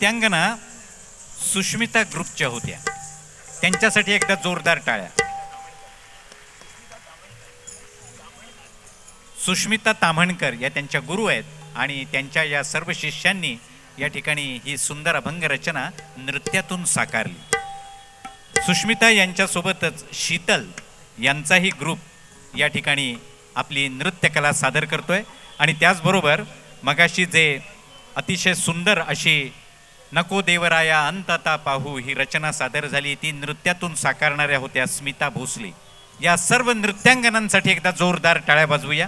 नृत्यांगना सुष्मिता ग्रुपच्या होत्या. त्यांच्यासाठी एकदा जोरदार टाळ्या. सुष्मिता ताम्हणकर या त्यांच्या गुरु आहेत आणि त्यांच्या या सर्व शिष्यांनी या ठिकाणी ही सुंदर अभंग रचना नृत्यातून साकारली. सुष्मिता यांच्यासोबतच शीतल यांचाही ग्रुप या ठिकाणी आपली नृत्यकला सादर करतोय. आणि त्याचबरोबर मगाशी जे अतिशय सुंदर अशी नको देवराया अंतता पाहू ही रचना सादर झाली ती नृत्यातून साकारणाऱ्या होत्या स्मिता भोसले. या सर्व नृत्यांगनांसाठी एकदा जोरदार टाळ्या वाजवूया.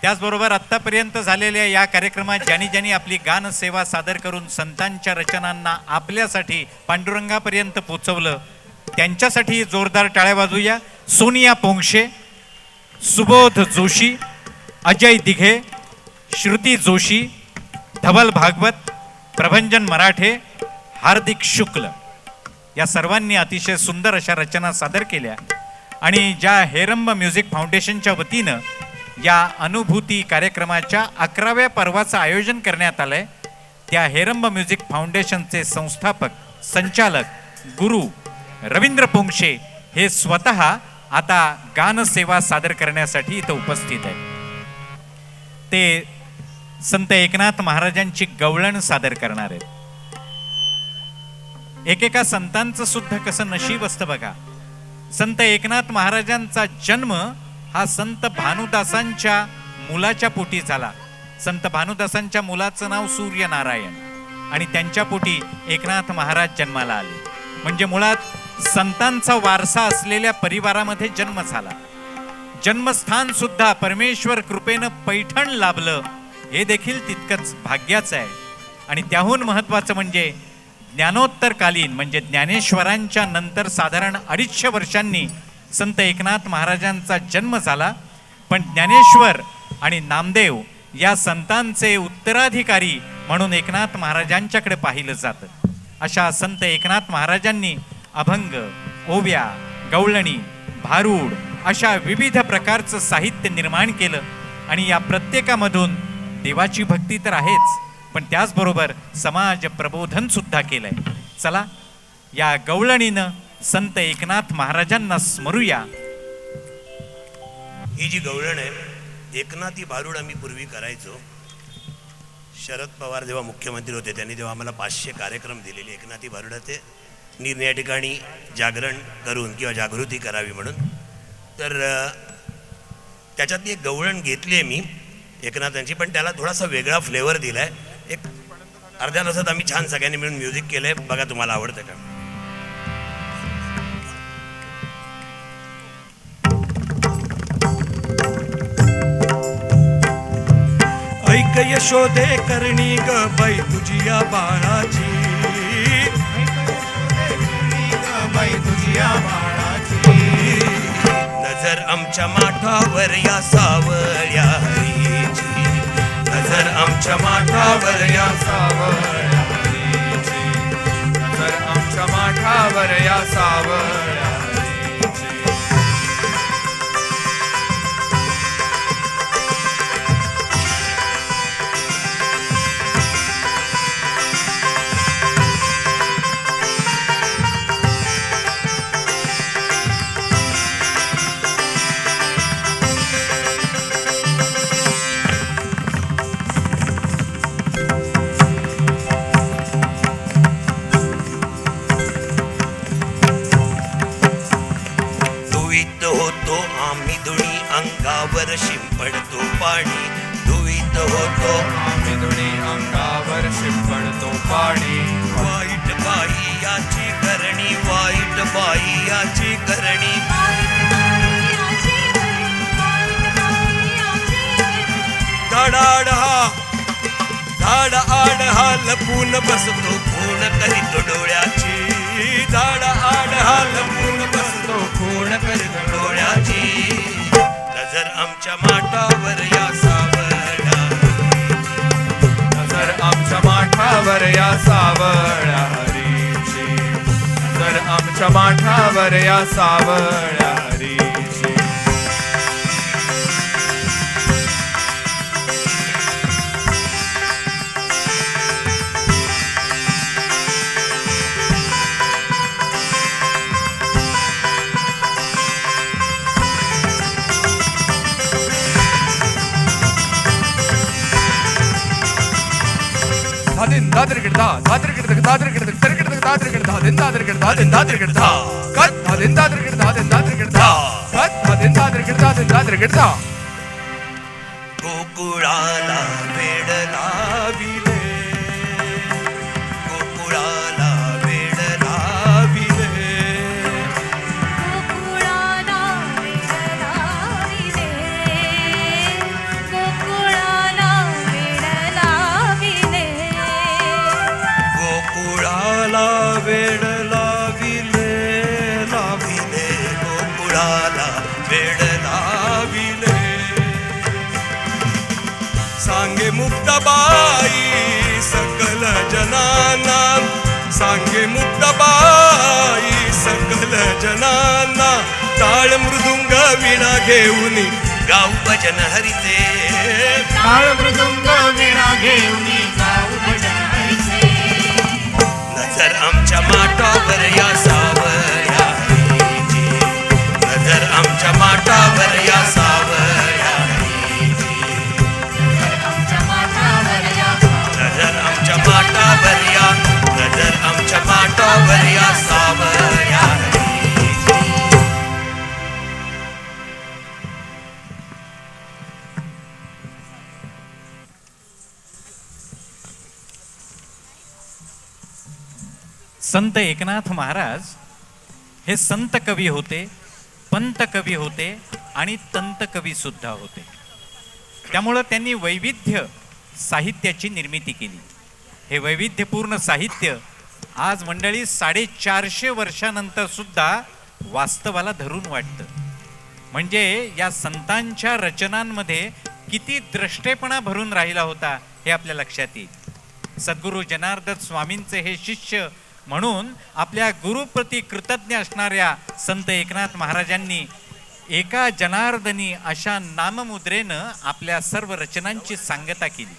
त्याचबरोबर आत्तापर्यंत झालेल्या या कार्यक्रमात ज्यांनी ज्यांनी आपली गानसेवा सादर करून संतांच्या रचनांना आपल्यासाठी पांडुरंगापर्यंत पोचवलं त्यांच्यासाठी जोरदार टाळ्या वाजवूया. सोनिया पोंक्षे, सुबोध जोशी, अजय दिघे, श्रुती जोशी, धवल भागवत, प्रभंजन मराठे, हार्दिक शुक्ल या सर्वांनी अतिशय सुंदर अशा रचना सादर केल्या. आणि ज्या हेरंब म्युझिक फाउंडेशनच्या वतीनं या अनुभूती कार्यक्रमाच्या 11व्या पर्वाचं आयोजन करण्यात आलंय त्या हेरंब म्युझिक फाउंडेशनचे संस्थापक संचालक गुरु रवींद्र पोंक्षे हे स्वतः आता गानसेवा सादर करण्यासाठी इथं उपस्थित आहे. ते संत एकनाथ महाराजांची गवळण सादर करणार आहेत. एकेका संतांचं सुद्धा कसं नशीब असतं बघा. संत एकनाथ महाराजांचा जन्म हा संत भानुदासांच्या मुलाच्या पोटी झाला. संत भानुदासांच्या मुलाचं नाव सूर्यनारायण आणि त्यांच्या पोटी एकनाथ महाराज जन्माला आले. म्हणजे मुळात संतांचा वारसा असलेल्या परिवारामध्ये जन्म झाला. जन्मस्थान सुद्धा परमेश्वर कृपेनं पैठण लाभलं हे देखील तितकंच भाग्याचं आहे. आणि त्याहून महत्त्वाचं म्हणजे ज्ञानोत्तरकालीन म्हणजे ज्ञानेश्वरांच्या नंतर साधारण 250 वर्षांनी संत एकनाथ महाराजांचा जन्म झाला. पण ज्ञानेश्वर आणि नामदेव या संतांचे उत्तराधिकारी म्हणून एकनाथ महाराजांच्याकडे पाहिलं जातं. अशा संत एकनाथ महाराजांनी अभंग, ओव्या, गवळणी, भारूड अशा विविध प्रकारचं साहित्य निर्माण केलं. आणि या प्रत्येकामधून देवाची भक्ती तर आहेच पण त्याचबरोबर समाज प्रबोधन सुद्धा केलंय. चला या गवळणीनं संत एकनाथ महाराजांना स्मरूया. ही जी गवळण आहे एकनाथी भारूड आम्ही पूर्वी करायचो. शरद पवार जेव्हा मुख्यमंत्री होते त्यांनी तेव्हा आम्हाला 500 कार्यक्रम दिलेले एकनाथी भारुडाचे निरनिराळ्या ठिकाणी जागरण करून किंवा जागृती करावी म्हणून. तर त्याच्यातली एक गवळण घेतली आहे मी एकनाथांची पण त्याला थोडासा वेगळा फ्लेवर दिला आहे. एक अर्ध्या तासात आम्ही छान सगळ्यांनी मिळून म्युझिक केलं आहे. बघा तुम्हाला आवडतं का. ऐक यशोदे करणी ग बाई तुझी या बाळाची, बाई तुझी या बाळाची. नजर आमच्या माठावर या सावळ्या हरीची, नजर आमच्या माठावर या सावळ्या हरीची, नजर आमच्या माठावर या सावळ्या हरीची. अंगावर शिंपडतो पाणी, धुईत होतो आम्ही दोन्ही अंगावर शिंपडतो पाणी. वाईट बाई याची करणी, वाईट बाई याची करणी. झाड आड हा लपून बसतो खूण करीत डोळ्याची, झाड आड हा लपून बसतो खूण करीत डोळ्याची. नजर आमच्या माठावर या सावळ्या, नजर आमच्या माठावर या सावळ्या हरीची, नजर आमच्या माठावर या सावळ्या हरीची. धादिन दादर गिरधा दादर गिरधक दादर गिरधक तर गिरधक दादर गिरधा दिन दादर गिरधा दिन दादर गिरधा कत धादिन दादर गिरधा दिन दादर गिरधा कत धादिन दादर गिरधा दिन दादर गिरधा गोकुळाला वेड लाविले, गोकुळाला वेड लाविले, गोकुळाला वेड लाविले, गोकुळाला वेड लाविले, गोकुळाला वेड लाविले लाविले, गोकुळाला वेड लाविले. सांगे मुक्ताबाई सकल जनांना, सांगे मुक्ताबाई सकल जनांना, टाळ मृदुंग वीणा घेऊन गाऊ भजन हरिते, टाळ मृदुंग वीणा घेऊन गाऊ भजन हरिचे. नजर आमच्या माटावर या सावया हरीची, नजर आमच्या माटावर या सावया हरीची, आमच्या माथ्यावर या नजर आमच्या माटावर या, नजर आमच्या माटावर या सावया हरीची. संत एकनाथ महाराज हे संत कवी होते, पंत कवी होते आणि तंत कवी सुद्धा होते. त्यामुळं त्यांनी वैविध्य साहित्याची निर्मिती केली. हे वैविध्यपूर्ण साहित्य आज मंडळी 450 वर्षानंतर सुद्धा वास्तवाला धरून वाटतं. म्हणजे या संतांच्या रचनांमध्ये किती द्रष्टेपणा भरून राहिला होता हे आपल्या लक्षात येईल. सद्गुरू जनार्दन स्वामींचे हे शिष्य म्हणून आपल्या गुरुप्रती कृतज्ञ असणाऱ्या संत एकनाथ महाराजांनी एका जनार्दनी अशा नाममुद्रेनं आपल्या सर्व रचनांची सांगता केली.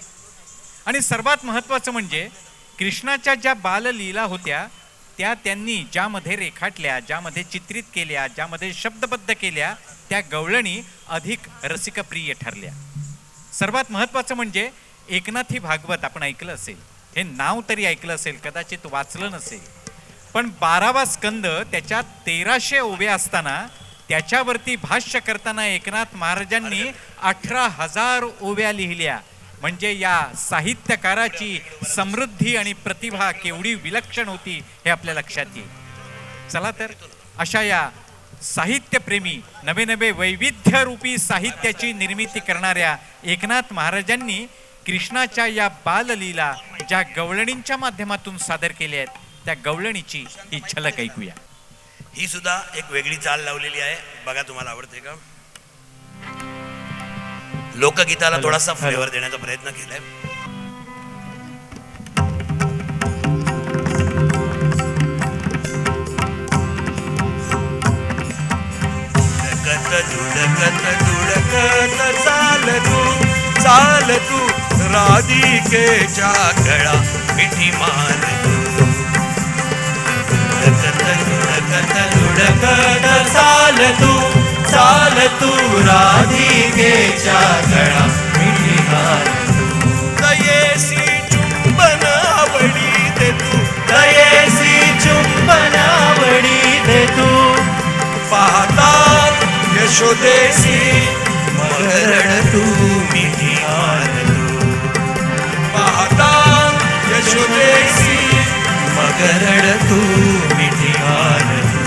आणि सर्वात महत्त्वाचं म्हणजे कृष्णाच्या ज्या बाललीला होत्या त्या त्यांनी ज्यामध्ये रेखाटल्या, ज्यामध्ये चित्रित केल्या, ज्यामध्ये शब्दबद्ध केल्या, त्या गवळणी अधिक रसिकप्रिय ठरल्या. सर्वात महत्त्वाचं म्हणजे एकनाथी भागवत आपण ऐकलं असेल, हे नाव तरी ऐकलं असेल, कदाचित वाचलं नसेल, पण 12वा स्कंद त्याच्यात 1300 ओव्या असताना त्याच्यावरती भाष्य करताना एकनाथ महाराजांनी 18,000 ओव्या लिहिल्या. म्हणजे या साहित्यकाराची समृद्धी आणि प्रतिभा केवढी विलक्षण होती हे आपल्या लक्षात येईल. चला तर अशा या साहित्यप्रेमी नवे नवे वैविध्यरूपी साहित्याची निर्मिती करणाऱ्या एकनाथ महाराजांनी कृष्णाच्या या बाललीला ज्या गवळणींच्या माध्यमातून सादर केल्या आहेत त्या गवळणीची ही झलक ऐकूया. ही सुद्धा एक वेगळी चाल लावलेली आहे बघा, तुम्हाला आवडते का? लोकगीताला थोडासा फ्लेवर देण्याचा प्रयत्न केलाय. धुडकत धुडकत चाल तू राधिकेच्या गळा मिठी मार तू. धुडकत चाल तू राधिकेच्या गळा मिठी मार तू. दयेसी चुंबन आवडी दे तू, दयेसी चुंबन आवडी दे तू. पाहता यशोदेसी मगरड तू मिठी मार तू. पाहता यशोदेसी मगरड तू मिठी मार तू.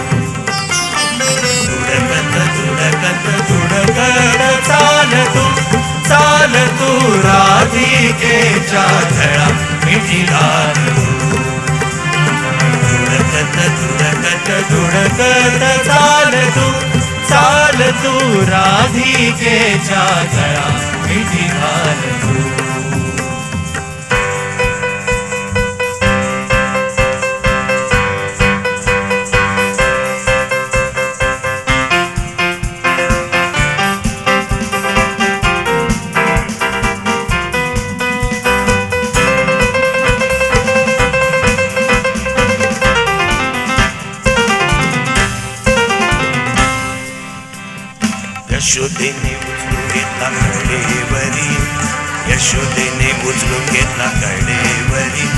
धुडकत चाल तू राधिकेच्या गळा मिठी मार तू. धुडकत चाल तू राधिकेच्या गळा मिठी मार तू. यशोदेने उचलून घेतला कडेवरी, यशोदेने उचलून घेतला कडेवरी.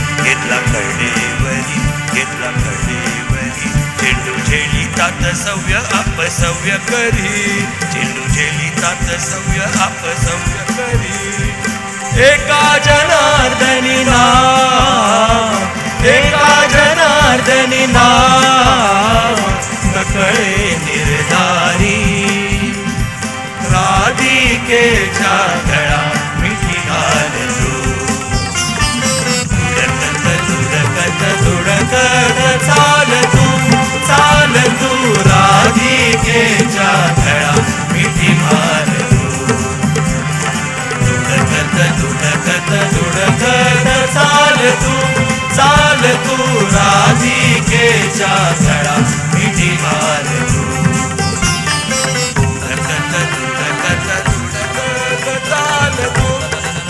सव्य अपसव्य करी, चेंडू झेलितात सव्य अपसव्य करी. एका जनार्दनी नाम, एका जनार्दनी नाम, नकळे निर्धारी. राधिकेच्या गळा मिठी घाल तू, धुडकत धुडकत चाल तू, चाल तू. राधिकेच्या गळा मिठी घाल तू, धुडकत धुडकत धुडकत चाल तू, चाल तू. राधिकेच्या गळा मिठी घाल तू, धुडकत धुडकत धुडकत चाल तू,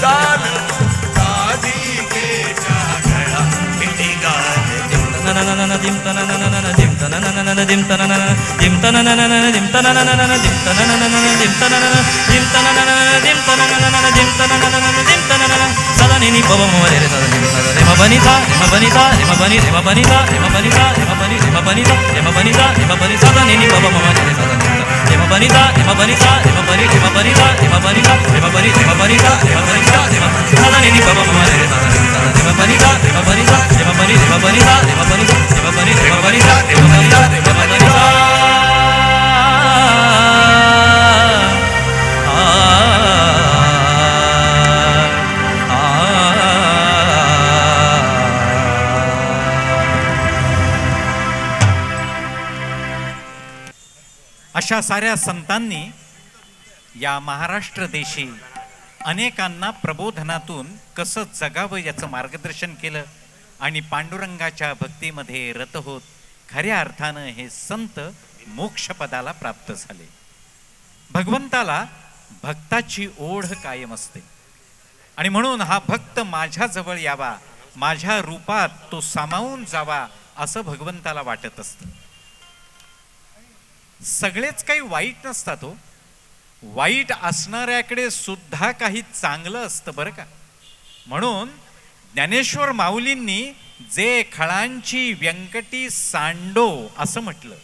चाल तू. राधिकेच्या गळा मिठी घाल तू. अशा साऱ्या संतांनी या महाराष्ट्र देशी अनेकांना प्रबोधनातून कसं जगावं याचं मार्गदर्शन केलं आणि पांडुरंगाच्या भक्तीमध्ये रत होत खऱ्या अर्थानं हे संत मोक्षपदाला प्राप्त झाले. भगवंताला भक्ताची ओढ कायम असते आणि म्हणून हा भक्त माझ्या जवळ यावा, माझ्या रूपात तो सामावून जावा असं भगवंताला वाटत असतं. सगळेच काही वाईट नसतात हो, वाईट असणाऱ्याकडे सुद्धा काही चांगलं असतं बरं का. म्हणून ज्ञानेश्वर माऊलींनी जे खळांची व्यंकटी सांडो असं म्हटलं,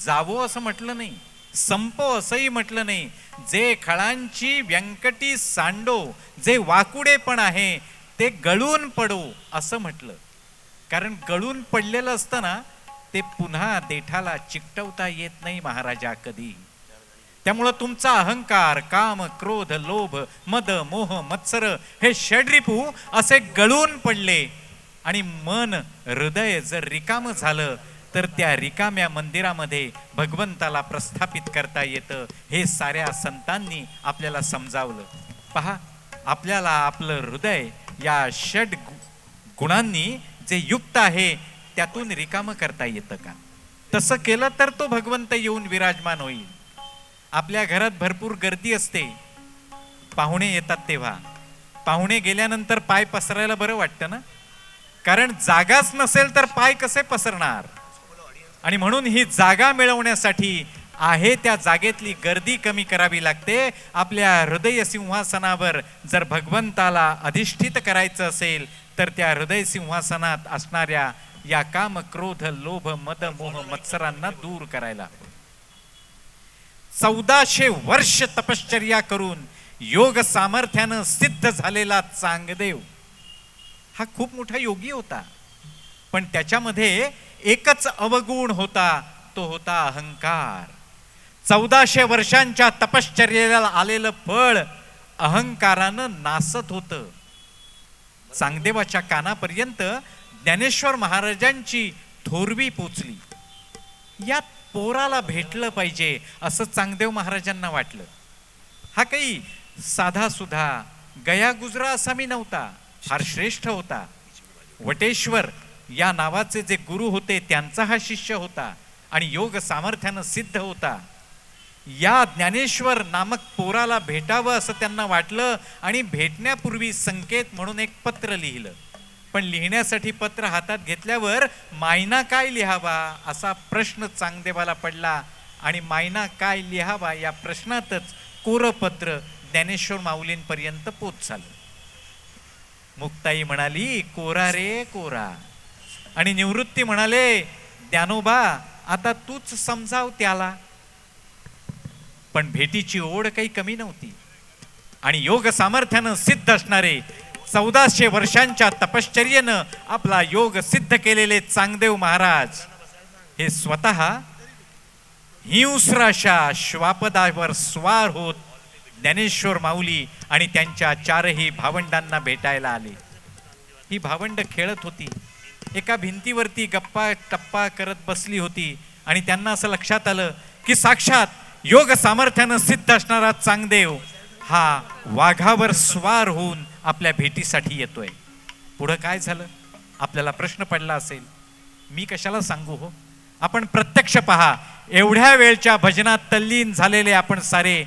जावो असं म्हटलं नाही, संपो असंही म्हटलं नाही. जे खळांची व्यंकटी सांडो, जे वाकुडे पण आहे ते गळून पडो असं म्हटलं. कारण गळून पडलेलं असतं ना ते पुन्हा देठाला चिकटवता येत नाही महाराजा कधी. त्यामुळं तुमचा अहंकार, काम, क्रोध, लोभ, मद, मोह, मत्सर हे षड्रिपू असे गळून पडले आणि मन, हृदय जर रिकाम झालं तर त्या रिकाम्या मंदिरामध्ये भगवंताला प्रस्थापित करता येतं. हे साऱ्या संतांनी आपल्याला समजावलं. पहा, आपल्याला आपलं हृदय या षड गुणांनी जे युक्त आहे त्यातून रिकाम करता येतं का? तसं केलं तर तो भगवंत येऊन विराजमान होईल. आपल्या घरात भरपूर गर्दी असते, पाहुणे येतात तेव्हा. पाहुणे गेल्यानंतर पाय पसरायला बरं वाटतं ना, कारण जागाच नसेल तर पाय कसे पसरणार. आणि म्हणून ही जागा मिळवण्यासाठी आहे त्या जागेतली गर्दी कमी करावी लागते. आपल्या हृदय सिंहासनावर जर भगवंताला अधिष्ठित करायचं असेल तर त्या हृदय सिंहासनात असणाऱ्या या काम, क्रोध, लोभ, मद, मोह, मत्सरांना दूर करायला. 1400 वर्ष तपश्चर्या करून योग सामर्थ्यानं सिद्ध झालेला चांगदेव हा खूप मोठा योगी होता. पण त्याच्यामध्ये एकच अवगुण होता, तो होता अहंकार. 1400 वर्षांच्या तपश्चर्येला आलेलं फळ अहंकारानं नासत होतं. चांगदेवाच्या कानापर्यंत ज्ञानेश्वर महाराजांची थोरवी पोचली. या पोराला भेटलं पाहिजे असं चांगदेव महाराजांना वाटलं. हा काही साधा सुधा गया गुजरा असा मी नव्हता, फार श्रेष्ठ होता. वटेश्वर या नावाचे जे गुरु होते त्यांचा हा शिष्य होता आणि योग सामर्थ्यानं सिद्ध होता. या ज्ञानेश्वर नामक पोराला भेटावं असं त्यांना वाटलं आणि भेटण्यापूर्वी संकेत म्हणून एक पत्र लिहिलं. पण लिहिण्यासाठी पत्र हातात घेतल्यावर मायना काय लिहावा असा प्रश्न चांगदेवाला पडला आणि मायना काय लिहावा या प्रश्नातच कोरपत्र ज्ञानेश्वर माऊलींपर्यंत पोचलं. मुक्ताई म्हणाली, कोरा रे कोरा. आणि निवृत्ती म्हणाले, ज्ञानोबा आता तूच समजाव त्याला. पण भेटीची ओढ काही कमी नव्हती आणि योग सामर्थ्यानं सिद्ध असणारे 1400 वर्षांच्या तपश्चर्येनं आपला योग सिद्ध केलेले चांगदेव महाराज हे स्वतः हिंस्राशा श्वापदावर स्वार होत ज्ञानेश्वर माऊली आणि त्यांच्या 4ही भावंडांना भेटायला आले. ही भावंड खेळत होती, एका भिंतीवरती गप्पा टप्पा करत बसली होती आणि त्यांना असं लक्षात आलं की साक्षात योग सामर्थ्यानं सिद्ध असणारा चांगदेव हा वाघावर स्वार होऊन आपल्या भेटीसाठी येतोय. पुढं काय झालं आपल्याला प्रश्न पडला असेल, मी कशाला सांगू हो. आपण प्रत्यक्ष पहा. एवढ्या वेळच्या भजनात तल्लीन झालेले आपण सारे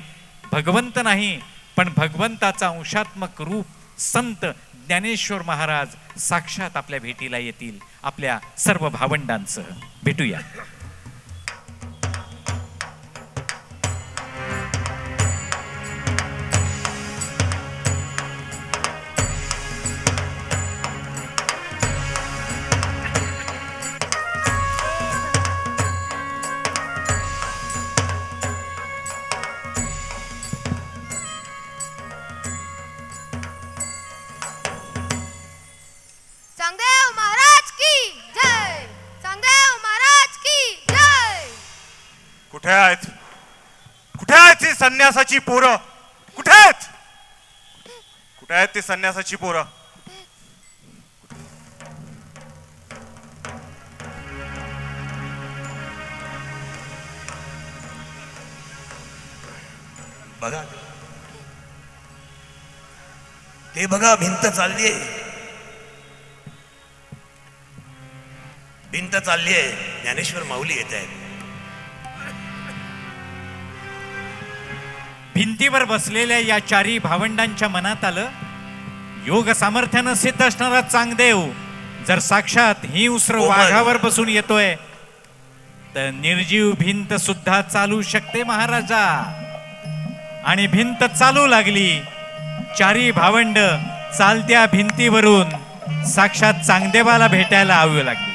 भगवंत नाही पण भगवंताचा अंशात्मक रूप संत ज्ञानेश्वर महाराज साक्षात आपल्या भेटीला येतील आपल्या सर्व भावंडांसह. भेटूया. चांगदेव महाराज की जय. चांगदेव महाराज की जय. कुठे आहेत? कुठे आहेत ती संन्यासाची पोरं? कुठे आहेत? कुठे आहेत ती संन्यासाची पोरं? बघा ते बघा, भिंत चालली आहे. भिंत चालली आहे. ज्ञानेश्वर माऊली येत आहेत. भिंतीवर बसलेल्या या 4ही भावंडांच्या मनात आलं योग सामर्थ्यानं सिद्ध असणारा चांगदेव जर साक्षात हिंस्र वाघावर बसून येतोय तर निर्जीव भिंत सुद्धा चालू शकते महाराजा. आणि भिंत चालू लागली. 4ही भावंड चालत्या भिंतीवरून साक्षात चांगदेवाला भेटायला यावं लागली.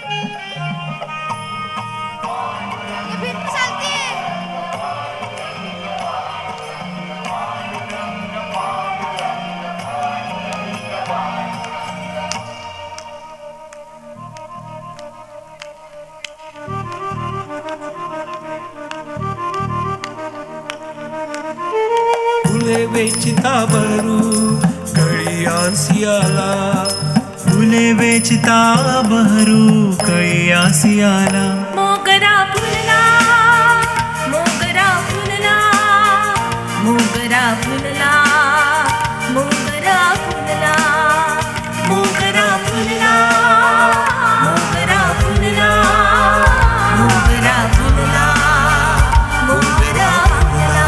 ये भिंत चालतीये. फुले वेचिता बहरू कळी आला. फुले वेचिता बहरू कळी आला. मोगरा फुलला, मोगरा फुलला, मोगरा फुलला, मोगरा फुलला, मोगरा फुलला, मोगरा फुलला, मोगरा फुलला, मोगरा फुलला.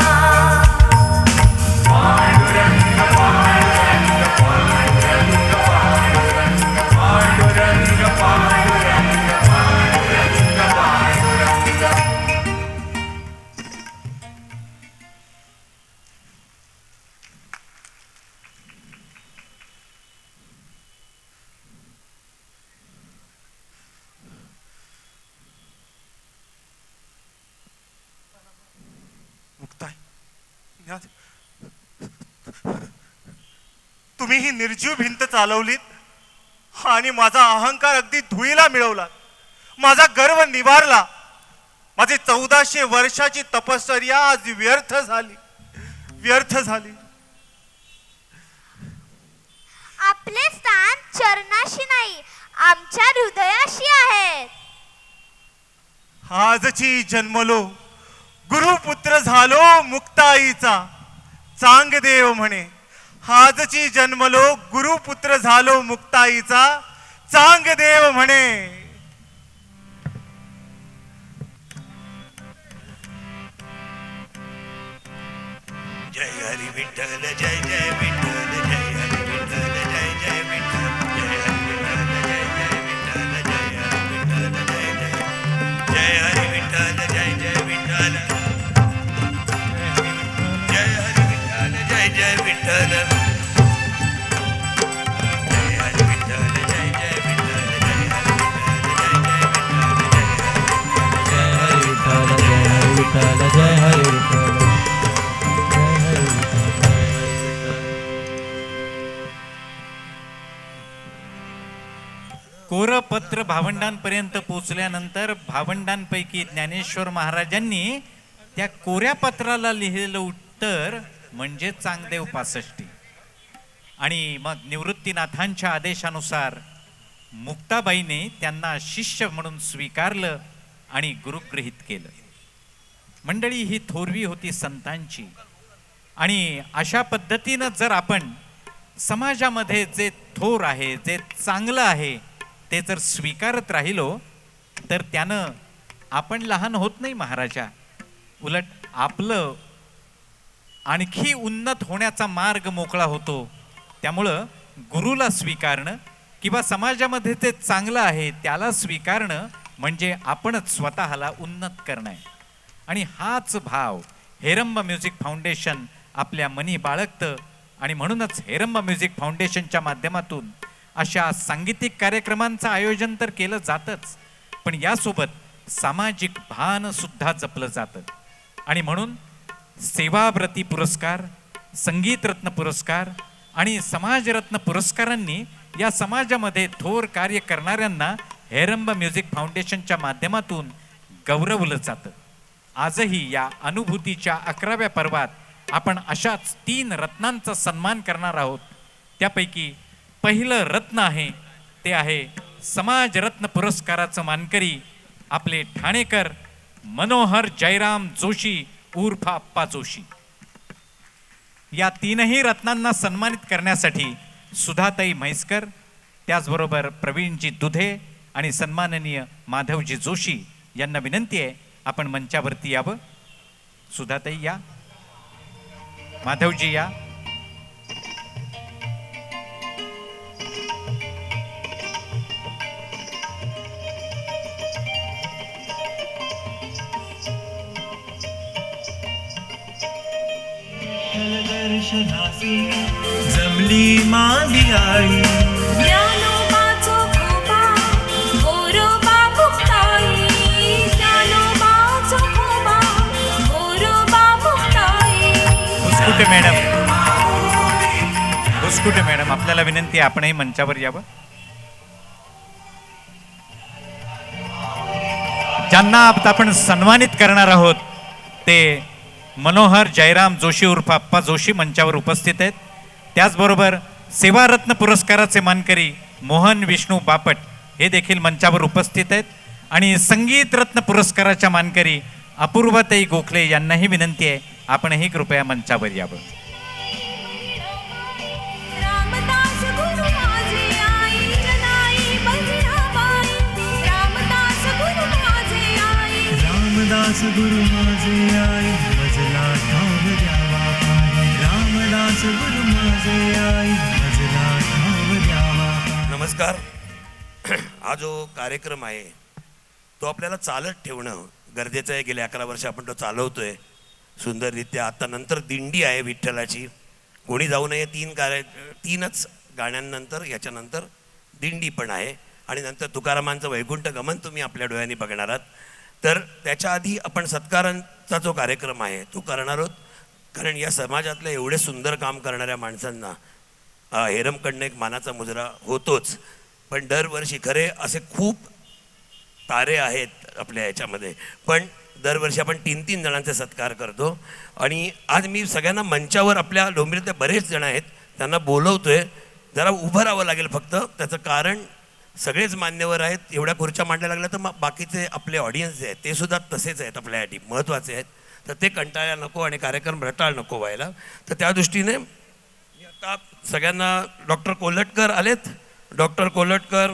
मुक्ताई, तुम्ही ही निर्जीव भिंत चालवलीत आणि माझा अहंकार अगदी धुळीला मिळवला. माझा गर्व निवारला. माझी 1400 वर्षाची तपश्चर्या आज व्यर्थ झाली, व्यर्थ झाली. आपले स्थान चरणाशी नाही आमच्या हृदयाशी आहे. आजची जन्मलो गुरुपुत्र झालो मुक्ताईचा. चांगदेव म्हणे आजची जन्मलो गुरुपुत्र झालो मुक्ताईचा. चांगदेव म्हणे. जय हरी विठ्ठल जय जय विठ्ठल जय हरी विठ्ठल जय जय विठ्ठल जय हरी विठ्ठल जय जय विठ्ठल जय जय विठ्ठल जय हरी विठ्ठल जय जय विठ्ठल जय हरी विठ्ठल जय जय विठ्ठल जय हरी विठ्ठल जय जय विठ्ठल जय कोरं पत्र भावंडांपर्यंत पोचल्यानंतर भावंडांपैकी ज्ञानेश्वर महाराजांनी त्या कोऱ्या पत्राला लिहिलेलं उत्तर म्हणजे चांगदेव पासष्टी. आणि मग निवृत्तीनाथांच्या आदेशानुसार मुक्ताबाईने त्यांना शिष्य म्हणून स्वीकारलं आणि गुरुगृहीत केलं. मंडळी, ही थोरवी होती संतांची. आणि अशा पद्धतीनं जर आपण समाजामध्ये जे थोर आहे, जे चांगलं आहे, ते जर स्वीकारत राहिलो तर त्यानं आपण लहान होत नाही महाराजा. उलट आपलं आणखी उन्नत होण्याचा मार्ग मोकळा होतो. त्यामुळं गुरुला स्वीकारणं किंवा समाजामध्ये जे चांगलं आहे त्याला स्वीकारणं म्हणजे आपणच स्वतःला उन्नत करणं आहे. आणि हाच भाव हेरंब म्युझिक फाउंडेशन आपल्या मनी बाळगतं. आणि म्हणूनच हेरंब म्युझिक फाउंडेशनच्या माध्यमातून अशा सांगीतिक कार्यक्रमांचं आयोजन तर केलं जातच, पण यासोबत सामाजिक भान सुद्धा जपलं जातं. आणि म्हणून सेवाव्रती पुरस्कार, संगीतरत्न पुरस्कार आणि समाजरत्न पुरस्कारांनी या समाजामध्ये थोर कार्य करणाऱ्यांना हेरंब म्युझिक फाउंडेशनच्या माध्यमातून गौरवलं जातं. आजही या अनुभूतीच्या 11व्या पर्वात आपण अशाच 3 रत्नांचा सन्मान करणार आहोत. त्यापैकी पहिलं रत्न आहे ते आहे समाजरत्न पुरस्काराचं मानकरी आपले ठाणेकर मनोहर जयराम जोशी उर्फ आप्पा जोशी. या 3ही रत्नांना सन्मानित करण्यासाठी सुधाताई म्हैसकर, त्याचबरोबर प्रवीणजी दुधे आणि सन्माननीय माधवजी जोशी यांना विनंती आहे आपण मंचावरती यावं. सुधाताई या, माधवजी या. दर्शनासी जमली मांदियाळी ज्ञानोबाचो खोबा गोरोबा मुक्ताई. ज्ञानोबाचो खोबा गोरोबा मुक्ताई. घुसकुटे मॅडम, घुसकुटे मॅडम, आपल्याला विनंती आहे आपणही मंचावर यावं. ज्यांना आपण सन्मानित करणार आहोत ते मनोहर जयराम जोशी उर्फ आप्पा जोशी मंचावर उपस्थित आहेत. त्याचबरोबर सेवारत्न पुरस्काराचे मानकरी मोहन विष्णू बापट हे देखील मंचावर उपस्थित आहेत. आणि संगीत रत्न पुरस्काराच्या मानकरी अपूर्वताई गोखले यांनाही विनंती आहे आपणही कृपया मंचावर यावं. रामदास गुरु माझे आई जनाई बहिराबाई. रामदास गुरु माझे आई. रामदास गुरु माझे आई मजला ठाव द्यावा पाणी. रामदास गुरु माझे आई मजला ठाव द्यावा पाणी. नमस्कार. हा जो कार्यक्रम आहे तो आपल्याला चालत ठेवणं गरजेचं आहे. गेल्या 11 वर्ष आपण तो चालवतोय सुंदररित्या. आता नंतर दिंडी आहे विठ्ठलाची, कोणी जाऊ नये. 3च गाण्यांनंतर याच्यानंतर दिंडी पण आहे आणि नंतर तुकारामांचं वैकुंठ गमन तुम्ही आपल्या डोळ्यांनी बघणार आहात. तर त्याच्या आधी आपण सत्कारांचा जो कार्यक्रम आहे तो करणार आहोत. कारण या समाजातल्या एवढे सुंदर काम करणाऱ्या माणसांना हेरमकडनं एक मानाचा मुजरा होतोच. पण दरवर्षी खरे असे खूप तारे आहेत आपल्या याच्यामध्ये, पण दरवर्षी आपण 3-3 जणांचे सत्कार करतो. आणि आज मी सगळ्यांना मंचावर, आपल्या डोंबिवलीतले बरेच जण आहेत त्यांना बोलवतोय. जरा उभं राहावं लागेल फक्त. त्याचं कारण सगळेच मान्यवर आहेत. एवढ्या खुर्च्या मांडल्या लागल्या तर मग बाकीचे आपले ऑडियन्स जे आहेत ते सुद्धा तसेच आहेत, आपल्यासाठी महत्त्वाचे आहेत. तर ते कंटाळा नको आणि कार्यक्रम रटाळ नको व्हायला. तर त्या दृष्टीने मी आता सगळ्यांना, डॉक्टर कोल्हटकर आलेत, डॉक्टर कोल्हटकर,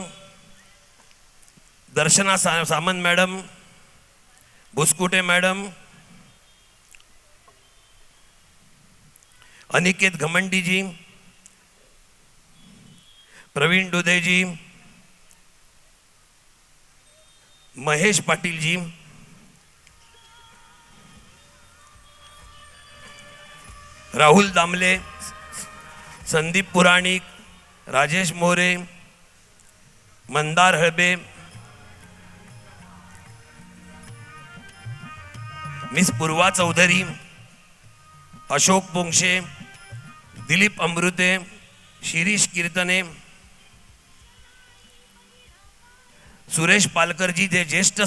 दर्शना सामंत मॅडम, भुसकुटे मॅडम, अनिकेत घमंडीजी, प्रवीण दुधेजी, महेश पाटीलजी, राहुल दामले, संदीप पुराणिक, राजेश मोरे, मंदार हळबे, मिस पूर्वा चौधरी, अशोक पोंक्षे, दिलीप अमृते, शिरीष कीर्तने, सुरेश पालकरजी जे ज्येष्ठ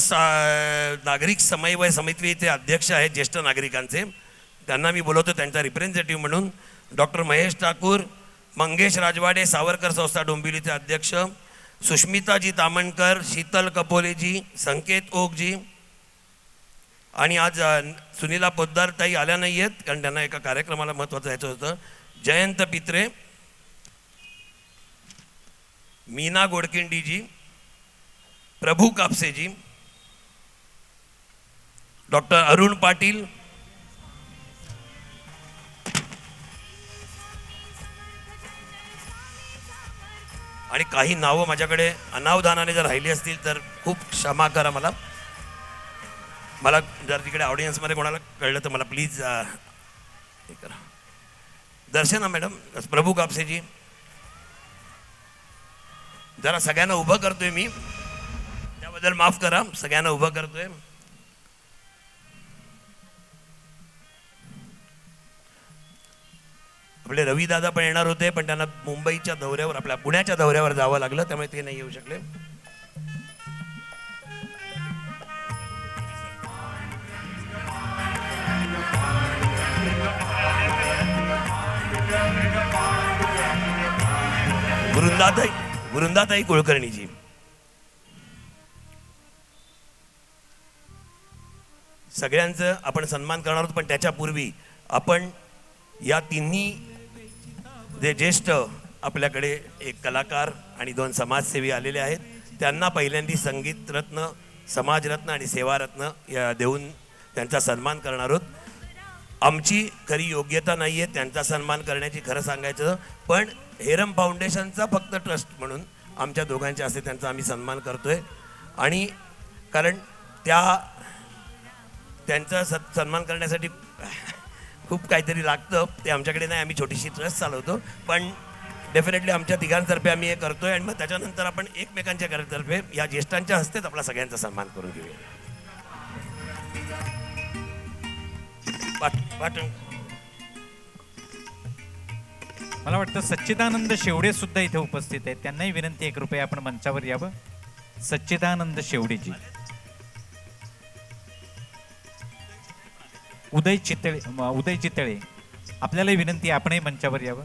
नागरिक समन्वय समितीचे अध्यक्ष आहेत ज्येष्ठ नागरिकांचे, त्यांना मी बोलवतो त्यांचा रिप्रेझेंटेटिव्ह म्हणून. डॉक्टर महेश ठाकूर, मंगेश राजवाडे, सावरकर संस्था डोंबिवलीचे अध्यक्ष, सुष्मिताजी तामणकर, शीतल कपोलेजी, संकेत ओकजी, आणि आज सुनीला पोद्दार ताई आल्या नाही आहेत कारण त्यांना एका कार्यक्रमाला महत्त्वाचं जायचं होतं. जयंत पित्रे, मीना गोडकिंडीजी, प्रभू कापसेजी, डॉक्टर अरुण पाटील, आणि काही नावं माझ्याकडे अनावधानाने जर राहिली असतील तर खूप क्षमा करा मला. जर तिकडे ऑडियन्समध्ये कोणाला कळलं तर मला प्लीज हे करा. दर्शना मॅडम, प्रभू कापसेजी, जरा सगळ्यांना उभं करतोय मी, त्याबद्दल माफ करा. सगळ्यांना उभं करतोय. आपले रविदादा पण येणार होते पण त्यांना मुंबईच्या दौऱ्यावर, आपल्या पुण्याच्या दौऱ्यावर जावं लागलं, त्यामुळे ते नाही येऊ शकले. वृंदाताई कुलकर्णीजी, सगळ्यांचं आपण सन्मान करणार आहोत, पण त्याच्यापूर्वी आपण या तिन्ही जे ज्येष्ठ आपल्याकडे एक कलाकार आणि 2 समाजसेवी आलेले आहेत त्यांना पहिल्यांदा संगीत रत्न, समाजरत्न आणि सेवारत्न या देऊन त्यांचा सन्मान करणार आहोत. आमची खरी योग्यता नाही आहे त्यांचा सन्मान करण्याची, खरं सांगायचं, पण हेरम फाउंडेशनचा फक्त ट्रस्ट म्हणून आमच्या दोघांच्या हस्ते त्यांचा आम्ही सन्मान करतोय. आणि कारण त्यांचा सन्मान करण्यासाठी खूप काहीतरी लागतं, ते आमच्याकडे नाही, आम्ही छोटीशी ट्रस्ट चालवतो, पण डेफिनेटली आमच्या तिघांतर्फे आम्ही हे करतोय. आणि मग त्याच्यानंतर आपण एकमेकांच्या तर्फे या ज्येष्ठांच्या हस्तेच आपला सगळ्यांचा सन्मान करून घेऊया. मला वाटतं सच्चिदानंद शेवडे सुद्धा इथे उपस्थित आहेत, त्यांनाही विनंती, 1 रुपया आपण मंचावर यावं. सच्चिदानंद शेवडेजी, उदय चितळे, आपल्यालाही विनंती, आपणही मंचावर यावं.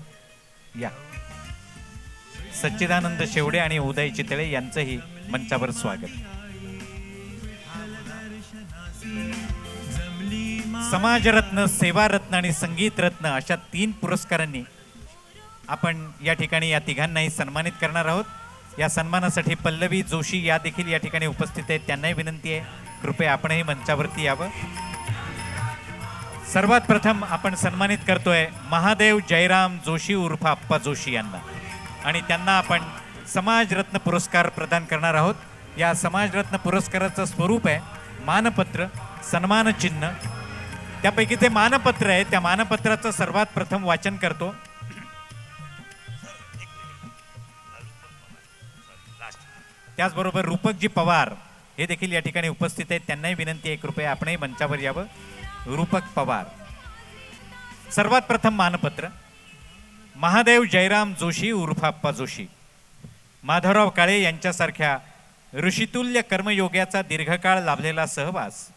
या सच्चिदानंद शेवडे आणि उदय चितळे यांचंही मंचावर स्वागत. समाजरत्न, सेवारत्न आणि संगीत रत्न अशा 3 पुरस्कारांनी आपण या ठिकाणी या तिघांनाही सन्मानित करणार आहोत. या सन्मानासाठी पल्लवी जोशी या देखील या ठिकाणी उपस्थित आहेत, त्यांनाही विनंती आहे, कृपया आपणही मंचावरती यावं. सर्वात प्रथम आपण सन्मानित करतोय महादेव जयराम जोशी उर्फ आप्पा जोशी यांना, आणि त्यांना आपण समाजरत्न पुरस्कार प्रदान करणार आहोत. या समाजरत्न पुरस्काराचं स्वरूप आहे मानपत्र, सन्मानचिन्ह. त्यापैकी जे मानपत्र आहे त्या मानपत्राचं सर्वात प्रथम वाचन करतो. त्याचबरोबर रूपकजी पवार हे देखील या ठिकाणी उपस्थित आहेत, त्यांनाही विनंती, 1 रुपया आपणही मंचावर यावं. रूपक पवार, सर्वात प्रथम मानपत्र महादेव जयराम जोशी उर्फ आप्पा जोशी. माधवराव काळे यांच्यासारख्या ऋषितुल्य कर्मयोग्याचा दीर्घकाळ लाभलेला सहवास,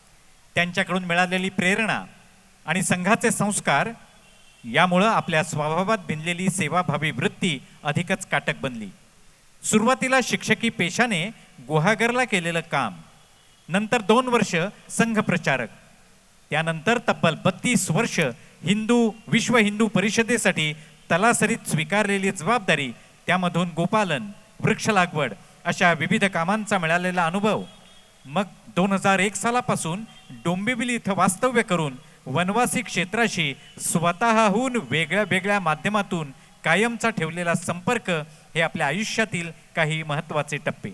त्यांच्याकडून मिळालेली प्रेरणा आणि संघाचे संस्कार यामुळं आपल्या स्वभावात भिनलेली सेवाभावी वृत्ती अधिकच काटक बनली. सुरुवातीला शिक्षकी पेशाने गुहागरला केलेलं काम, नंतर 2 वर्ष संघ प्रचारक, त्यानंतर तब्बल 32 वर्ष विश्व हिंदू परिषदेसाठी तलासरीत स्वीकारलेली जबाबदारी, त्यामधून गोपालन, वृक्ष लागवड अशा विविध कामांचा मिळालेला अनुभव. मग 2001 सालापासून डोंबिवली इथं वास्तव्य करून वनवासी क्षेत्राशी स्वतःहून वेगळ्या वेगळ्या माध्यमातून कायमचा ठेवलेला संपर्क हे आपल्या आयुष्यातील काही महत्त्वाचे टप्पे.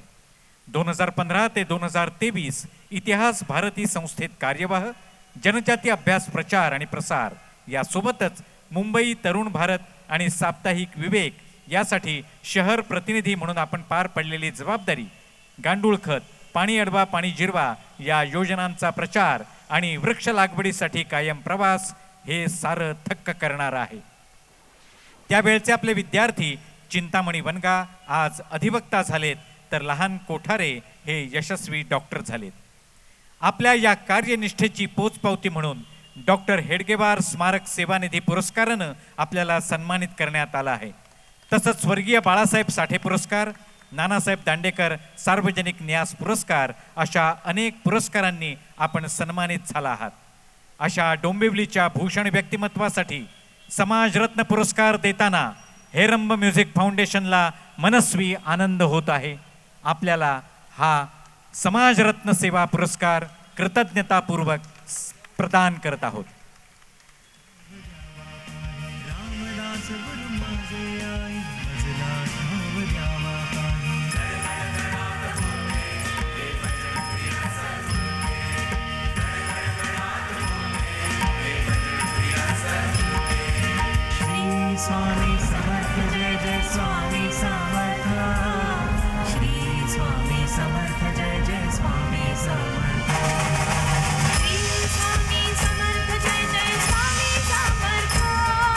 2015 ते 2023 इतिहास भारती संस्थेत कार्यवाह, जनजाती अभ्यास प्रचार आणि प्रसार यासोबतच मुंबई तरुण भारत आणि साप्ताहिक विवेक यासाठी शहर प्रतिनिधी म्हणून आपण पार पडलेली जबाबदारी, गांडूळ खत, पाणी अडवा पाणी जिरवा या योजनांचा प्रचार आणि वृक्ष लागवडीसाठी कायम प्रवास हे सारं थक्क करणार आहे. त्यावेळचे आपले विद्यार्थी चिंतामणी वनगा आज अधिवक्ता झालेत, तर लहान कोठारे हे यशस्वी डॉक्टर झालेत. आपल्या या कार्यनिष्ठेची पोचपावती म्हणून डॉक्टर हेडगेवार स्मारक सेवानिधी पुरस्कारानं आपल्याला सन्मानित करण्यात आलं आहे. तसंच स्वर्गीय बाळासाहेब साठे पुरस्कार, नानासाहेब दांडेकर सार्वजनिक न्यास पुरस्कार अशा अनेक पुरस्कारांनी आपण सन्मानित झाला आहात. अशा डोंबिवलीच्या भूषण व्यक्तिमत्वासाठी समाजरत्न पुरस्कार देताना हेरंब म्युझिक फाउंडेशनला मनस्वी आनंद होत आहे. आपल्याला हा समाजरत्न सेवा पुरस्कार कृतज्ञतापूर्वक प्रदान करत आहोत. रामदास गुरु माझे आई मजला ठाव द्यावा पाणी. श्री स्वामी समर्थ जय जय स्वामी समर्थ. श्री स्वामी समर्थ जय जय स्वामी समर्थ. श्री स्वामी समर्थ जय जय स्वामी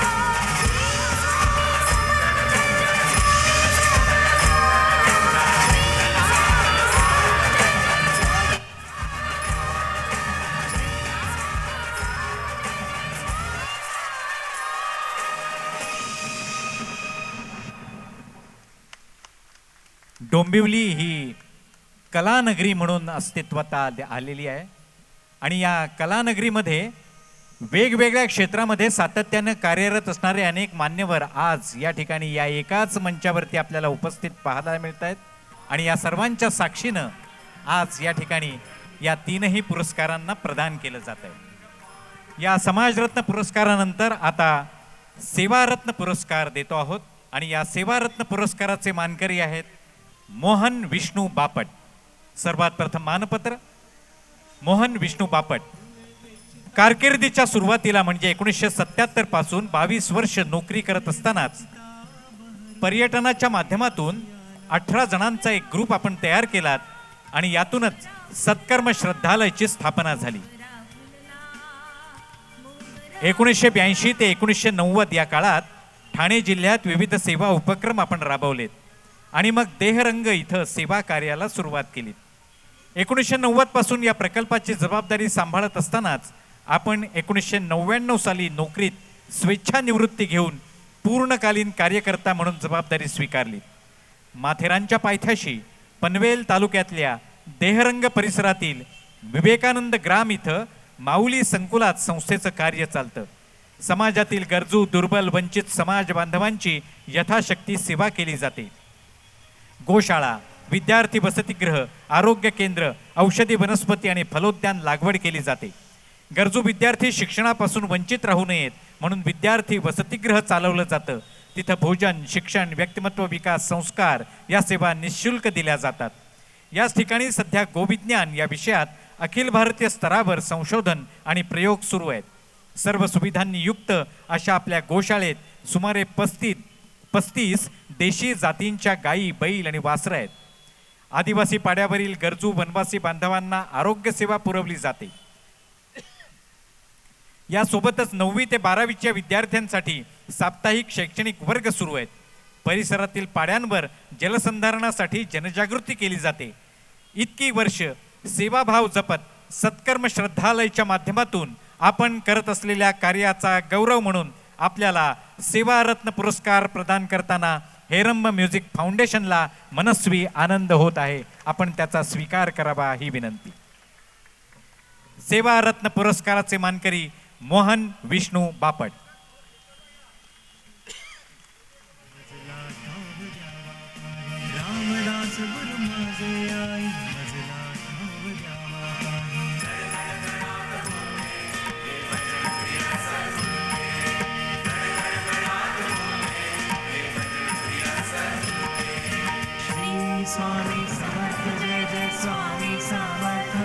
समर्थ. श्री स्वामी समर्थ जय जय डोंबिवली ही कलानगरी म्हणून अस्तित्वात आलेली आहे आणि या कलानगरीमध्ये वेगवेगळ्या क्षेत्रामध्ये सातत्यानं कार्यरत असणारे अनेक मान्यवर आज या ठिकाणी या एकाच मंचावरती आपल्याला उपस्थित पाहायला मिळत आहेत. आणि या सर्वांच्या साक्षीनं आज या ठिकाणी या तीनही पुरस्कारांना प्रदान केलं जात आहे. या समाजरत्न पुरस्कारानंतर आता सेवारत्न पुरस्कार देतो आहोत आणि या सेवारत्न पुरस्काराचे मानकरी आहेत मोहन विष्णू बापट. सर्वात प्रथम मानपत्र मोहन विष्णू बापट. कारकिर्दीच्या सुरुवातीला म्हणजे 1977 पासून 22 वर्ष नोकरी करत असतानाच पर्यटनाच्या माध्यमातून 18 जणांचा एक ग्रुप आपण तयार केलात आणि यातूनच सत्कर्म श्रद्धालयाची स्थापना झाली. 1982 ते 1990 या काळात ठाणे जिल्ह्यात विविध सेवा उपक्रम आपण राबवलेत आणि मग देहरंग इथं सेवा कार्याला सुरुवात केली. 1990 पासून या प्रकल्पाची जबाबदारी सांभाळत असतानाच आपण 1999 साली नोकरीत स्वेच्छानिवृत्ती घेऊन पूर्णकालीन कार्यकर्ता म्हणून जबाबदारी स्वीकारली. माथेरानच्या पायथ्याशी पनवेल तालुक्यातल्या देहरंग परिसरातील विवेकानंद ग्राम इथं माऊली संकुलात संस्थेचं कार्य चालतं. समाजातील गरजू, दुर्बल, वंचित समाज बांधवांची यथाशक्ती सेवा केली जाते. गोशाळा, विद्यार्थी वसतिगृह, आरोग्य केंद्र, औषधी वनस्पती आणि फलोद्यान लागवड केली जाते. गरजू विद्यार्थी शिक्षणापासून वंचित राहू नयेत म्हणून विद्यार्थी वसतिगृह चालवलं जातं. तिथं भोजन, शिक्षण, व्यक्तिमत्व विकास, संस्कार या सेवा निःशुल्क दिल्या जातात. याच ठिकाणी सध्या गोविज्ञान या विषयात अखिल भारतीय स्तरावर संशोधन आणि प्रयोग सुरू आहेत. सर्व सुविधांनी युक्त अशा आपल्या गोशाळेत सुमारे 35 देशी जातींच्या गायी, बैल आणि वासरं आहेत. आदिवासी पाड्यावरील गरजू वनवासी बांधवांना आरोग्य सेवा पुरवली जाते. यासोबतच 9वी ते 12वीच्या विद्यार्थ्यांसाठी साप्ताहिक शैक्षणिक वर्ग सुरू आहेत. परिसरातील पाड्यांवर जलसंधारणासाठी जनजागृती केली जाते. इतकी वर्ष सेवाभाव जपत सत्कर्म श्रद्धालयाच्या माध्यमातून आपण करत असलेल्या कार्याचा गौरव म्हणून आपल्याला सेवारत्न पुरस्कार प्रदान करताना हेरंब म्युझिक फाउंडेशनला मनस्वी आनंद होत आहे. आपण त्याचा स्वीकार करावा ही विनंती. सेवारत्न पुरस्काराचे मानकरी मोहन विष्णू बापट. रामदास गुरु माझे आई मजला ठाव द्यावा पाणी. श्री स्वामी समर्थ जय जय स्वामी समर्थ.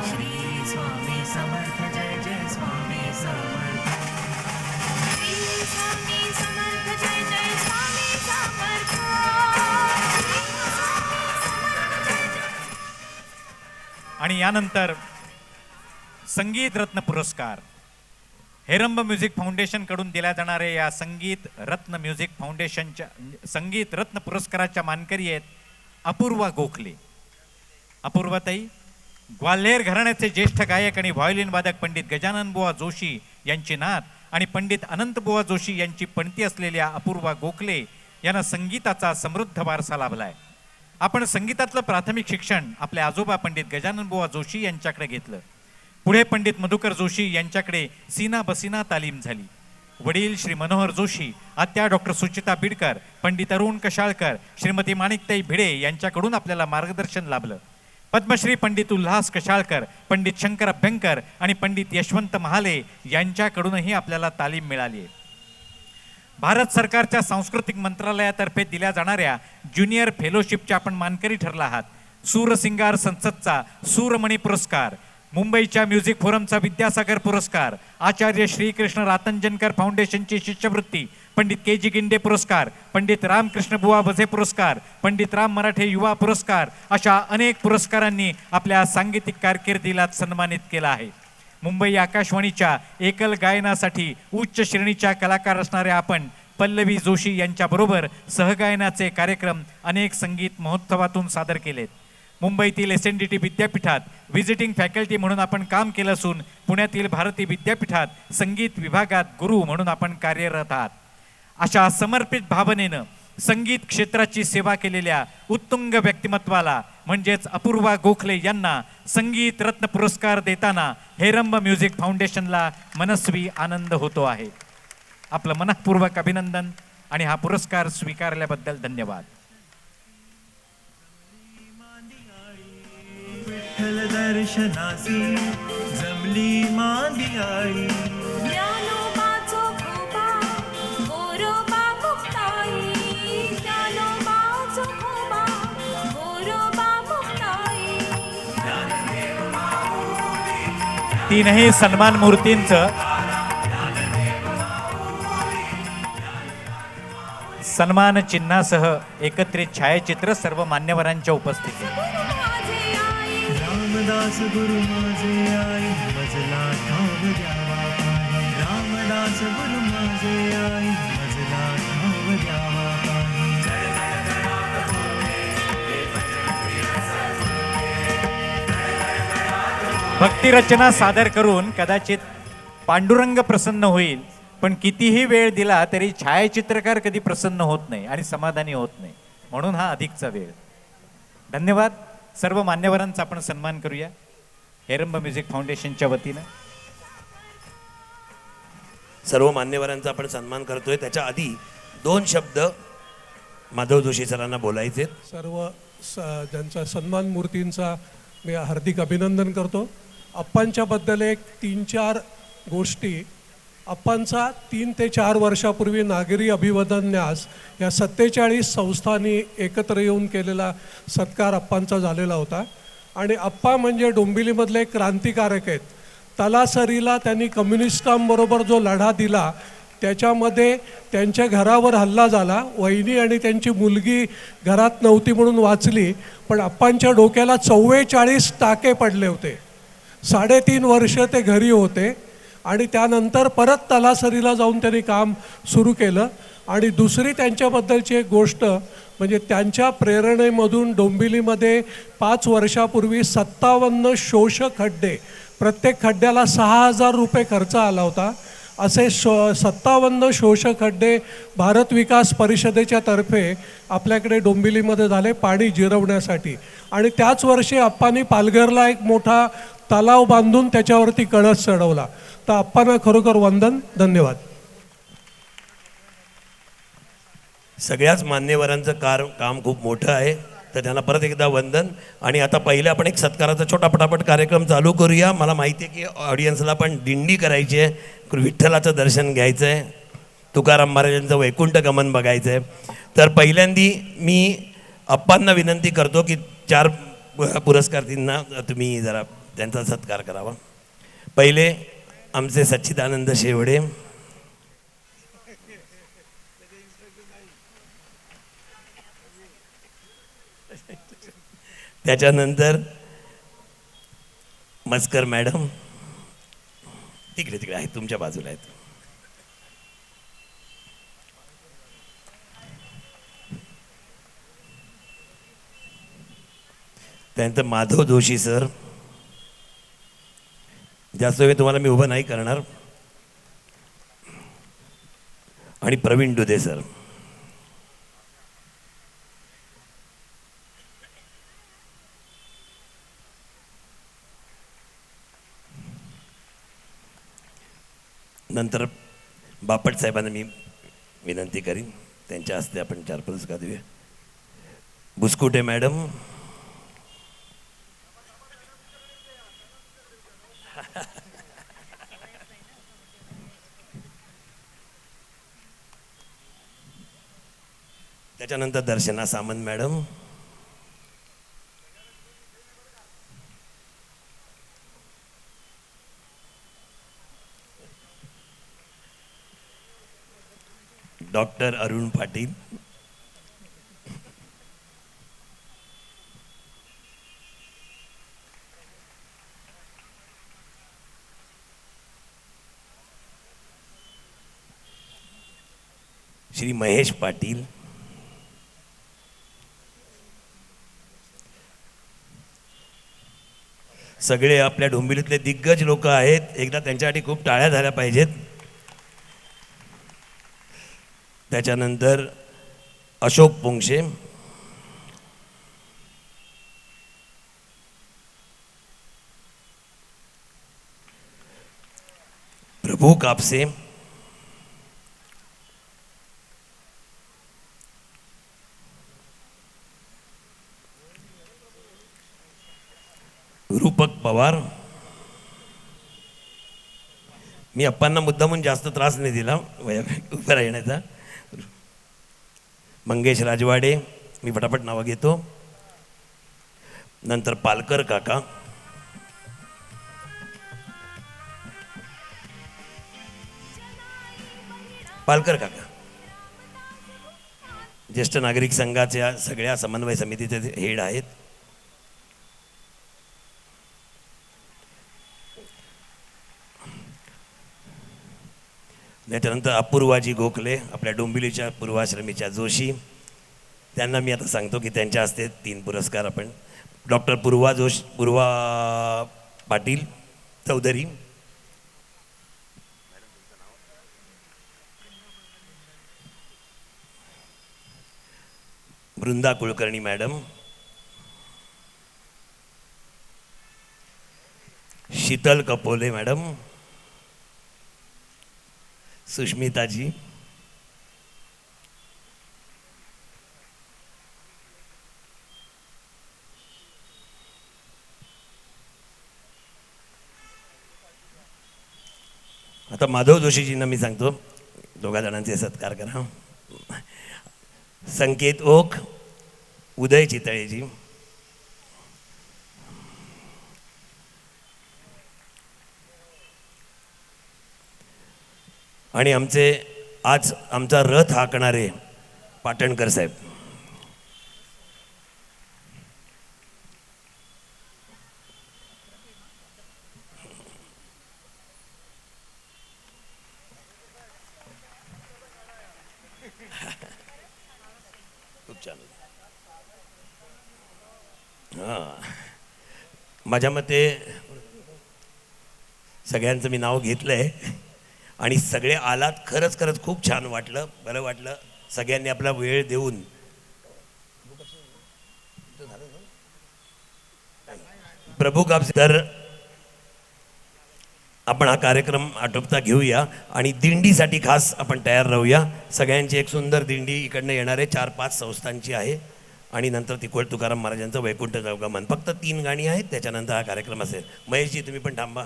श्री स्वामी समर्थ जय जय स्वामी समर्थ. श्री स्वामी समर्थ जय जय स्वामी समर्थ. आणि यानंतर संगीत रत्न पुरस्कार हेरंब म्युझिक फाउंडेशन कडून दिल्या जाणाऱ्या या संगीत रत्न पुरस्काराच्या मानकरी आहेत अपूर्वा गोखले. अपूर्वाताई ग्वाल्हेर घराण्याचे ज्येष्ठ गायक आणि व्हायोलिन वादक पंडित गजानन बुवा जोशी यांची नात आणि पंडित अनंत बुवा जोशी यांची पणती असलेल्या अपूर्वा गोखले यांना संगीताचा समृद्ध वारसा लाभलाय. आपण संगीतातलं प्राथमिक शिक्षण आपले आजोबा पंडित गजानन बुवा जोशी यांच्याकडे घेतलं. पुढे पंडित मधुकर जोशी यांच्याकडे सीना बसीना तालीम झाली. वडील श्री मनोहर जोशी, आत्या डॉक्टर सुचिता बिडकर, पंडित अरुण कशाळकर, श्रीमती माणिकताई भिडे यांच्याकडून आपल्याला मार्गदर्शन लाभलं. पद्मश्री पंडित उल्हास कशाळकर, पंडित शंकर अभ्यंकर आणि पंडित यशवंत महाले यांच्याकडूनही आपल्याला तालीम मिळाली आहे. भारत सरकारच्या सांस्कृतिक मंत्रालयातर्फे दिल्या जाणाऱ्या ज्युनियर फेलोशिपच्या आपण मानकरी ठरला आहात. सूरसिंगार संसदचा सूरमणी पुरस्कार, मुंबईच्या म्युझिक फोरमचा विद्यासागर पुरस्कार, आचार्य श्रीकृष्ण रातंजनकर फाउंडेशनची शिष्यवृत्ती, पंडित के जी गिंडे पुरस्कार, पंडित रामकृष्ण बुवा बझे पुरस्कार, पंडित राम मराठे युवा पुरस्कार अशा अनेक पुरस्कारांनी आपल्या सांगीतिक कारकिर्दीला सन्मानित केला आहे. मुंबई आकाशवाणीच्या एकल गायनासाठी उच्च श्रेणीच्या कलाकार असणाऱ्या आपण पल्लवी जोशी यांच्याबरोबर सहगायनाचे कार्यक्रम अनेक संगीत महोत्सवातून सादर केलेत. मुंबईतील SNDT विद्यापीठात व्हिजिटिंग फॅकल्टी म्हणून आपण काम केलं असून पुण्यातील भारती विद्यापीठात संगीत विभागात गुरु म्हणून आपण कार्यरत आहात. अशा समर्पित भावनेनं संगीत क्षेत्राची सेवा केलेल्या उत्तुंग व्यक्तिमत्वाला म्हणजेच अपूर्वा गोखले यांना संगीत रत्न पुरस्कार देताना हेरंब म्युझिक फाउंडेशनला मनस्वी आनंद होतो आहे. आपलं मनःपूर्वक अभिनंदन आणि हा पुरस्कार स्वीकारल्याबद्दल धन्यवाद. विठ्ठल दर्शनासी जमली मांदियाळी. ज्ञानोबाचो खोबा गोरोबा मुक्ताई, ज्ञानोबाचो खोबा गोरोबा मुक्ताई. तीनही सन्मान मूर्तींचं सन्मान चिन्हासह एकत्रित छायाचित्र सर्व मान्यवरांच्या उपस्थितीत. माझे आई रामदास गुरु माझे आई मजला ठाव द्यावा पाणी. रामदास गुरु माझे आई मजला ठाव द्यावा पाणी. भक्तिरचना सादर करून कदाचित पांडुरंग प्रसन्न होईल, पण कितीही वेळ दिला तरी छायाचित्रकार कधी प्रसन्न होत नाही आणि समाधानी होत नाही. म्हणून हा अधिकचा वेळ. धन्यवाद. सर्व मान्यवरांचा आपण सन्मान करूया हेरंब म्युझिक फाउंडेशनच्या वतीनं. सर्व मान्यवरांचा आपण सन्मान करतोय. त्याच्या आधी 2 शब्द माधव जोशी सरांना बोलायचे. सर्व ज्यांचा सन्मान मूर्तींचा मी हार्दिक अभिनंदन करतो. अप्पांच्याबद्दल एक 3-4 गोष्टी. अप्पांचा 3 ते 4 वर्षापूर्वी नागरी अभिवादन न्यास या 47 संस्थांनी एकत्र येऊन केलेला सत्कार अप्पांचा झालेला होता. आणि अप्पा म्हणजे डोंबिवलीमधले क्रांतिकारक आहेत. तलासरीला त्यांनी कम्युनिस्टांबरोबर जो लढा दिला त्याच्यामध्ये त्यांच्या घरावर हल्ला झाला. वहिनी आणि त्यांची मुलगी घरात नव्हती म्हणून वाचली, पण अप्पांच्या डोक्याला 44 टाके पडले होते. 3.5 वर्ष ते घरी होते आणि त्यानंतर परत तलासरीला जाऊन त्यांनी काम सुरू केलं. आणि दुसरी त्यांच्याबद्दलची एक गोष्ट म्हणजे त्यांच्या प्रेरणेमधून डोंबिवलीमध्ये 5 वर्षापूर्वी 57 शोषक खड्डे, प्रत्येक खड्ड्याला 6,000 रुपये खर्च आला होता. असे 57 शोषक खड्डे भारत विकास परिषदेच्या तर्फे आपल्याकडे डोंबिवलीमध्ये झाले पाणी जिरवण्यासाठी. आणि त्याच वर्षी अप्पांनी पालघरला एक मोठा तलाव बांधून त्याच्यावरती कळस चढवला. तर अप्पांना खरोखर वंदन. धन्यवाद. सगळ्याच मान्यवरांचं काम खूप मोठं आहे, तर त्यांना परत एकदा वंदन. आणि आता पहिले आपण एक सत्काराचा छोटा पटापट कार्यक्रम चालू करूया. मला माहिती आहे की ऑडियन्सला पण दिंडी करायची आहे, विठ्ठलाचं दर्शन घ्यायचं आहे, तुकाराम महाराजांचं वैकुंठ गमन बघायचं आहे. तर पहिल्यांदी मी अप्पांना विनंती करतो की 4 पुरस्कारार्थींना तुम्ही जरा त्यांचा सत्कार करावा. पहिले आमचे सच्चिदानंद शेवडे, त्याच्यानंतर मस्कर मॅडम तिकडे आहेत, तुमच्या बाजूला आहेत. त्यानंतर माधव जोशी सर, जास्त वेळ तुम्हाला मी उभं नाही करणार, आणि प्रवीण डुदे सर. नंतर बापट साहेबांना मी विनंती करीन, त्यांच्या हस्ते आपण 4 पुरस्कार देऊया. बुसकुटे मॅडम, त्याच्यानंतर दर्शना सामंत मॅडम, डॉक्टर अरुण पाटील, श्री महेश पाटील, सगळे आपल्या डोंबिवलीतले दिग्गज लोक आहेत. एकदा त्यांच्यासाठी खूप टाळ्या झाल्या पाहिजेत. त्याच्यानंतर अशोक पोंक्षे, प्रभू कापसे, रूपक पवार. मी अप्पांना मुद्दामून जास्त त्रास नाही दिला उभं राहण्याचा. मंगेश राजवाडे, मी फटाफट नावं घेतो. नंतर पालकर काका, पालकर काका ज्येष्ठ नागरिक संघाच्या सगळ्या समन्वय समितीचे हेड आहेत. त्याच्यानंतर अपूर्वाजी गोखले, आपल्या डोंबिवलीच्या पूर्वाश्रमीच्या जोशी, त्यांना मी आता सांगतो की त्यांच्या हस्ते 3 पुरस्कार आपण. डॉक्टर पूर्वा पाटील चौधरी, वृंदा कुलकर्णी मॅडम, शीतल कपोले मॅडम, सुष्मिताजी, आता माधव जोशीजींना मी सांगतो 2 जणांचे सत्कार करा. संकेत ओक, उदय चितळेजी, आणि आज आमचा रथ हाकणारे पाटणकर साहेब. खूप छान. माझ्या मते सगळ्यांचं मी नाव घेतलंय आणि सगळे आलात. खरंच खूप छान वाटलं, बरं वाटलं. सगळ्यांनी आपला वेळ देऊन प्रभू कापसे. तर आपण हा कार्यक्रम आटोपता घेऊया आणि दिंडीसाठी खास आपण तयार राहूया. सगळ्यांची एक सुंदर दिंडी इकडनं येणारे 4-5 संस्थांची आहे आणि नंतर तिकोळ तुकाराम महाराजांचं वैकुंठ गमन. फक्त 3 गाणी आहेत, त्याच्यानंतर हा कार्यक्रम असेल. महेशजी तुम्ही पण थांबा.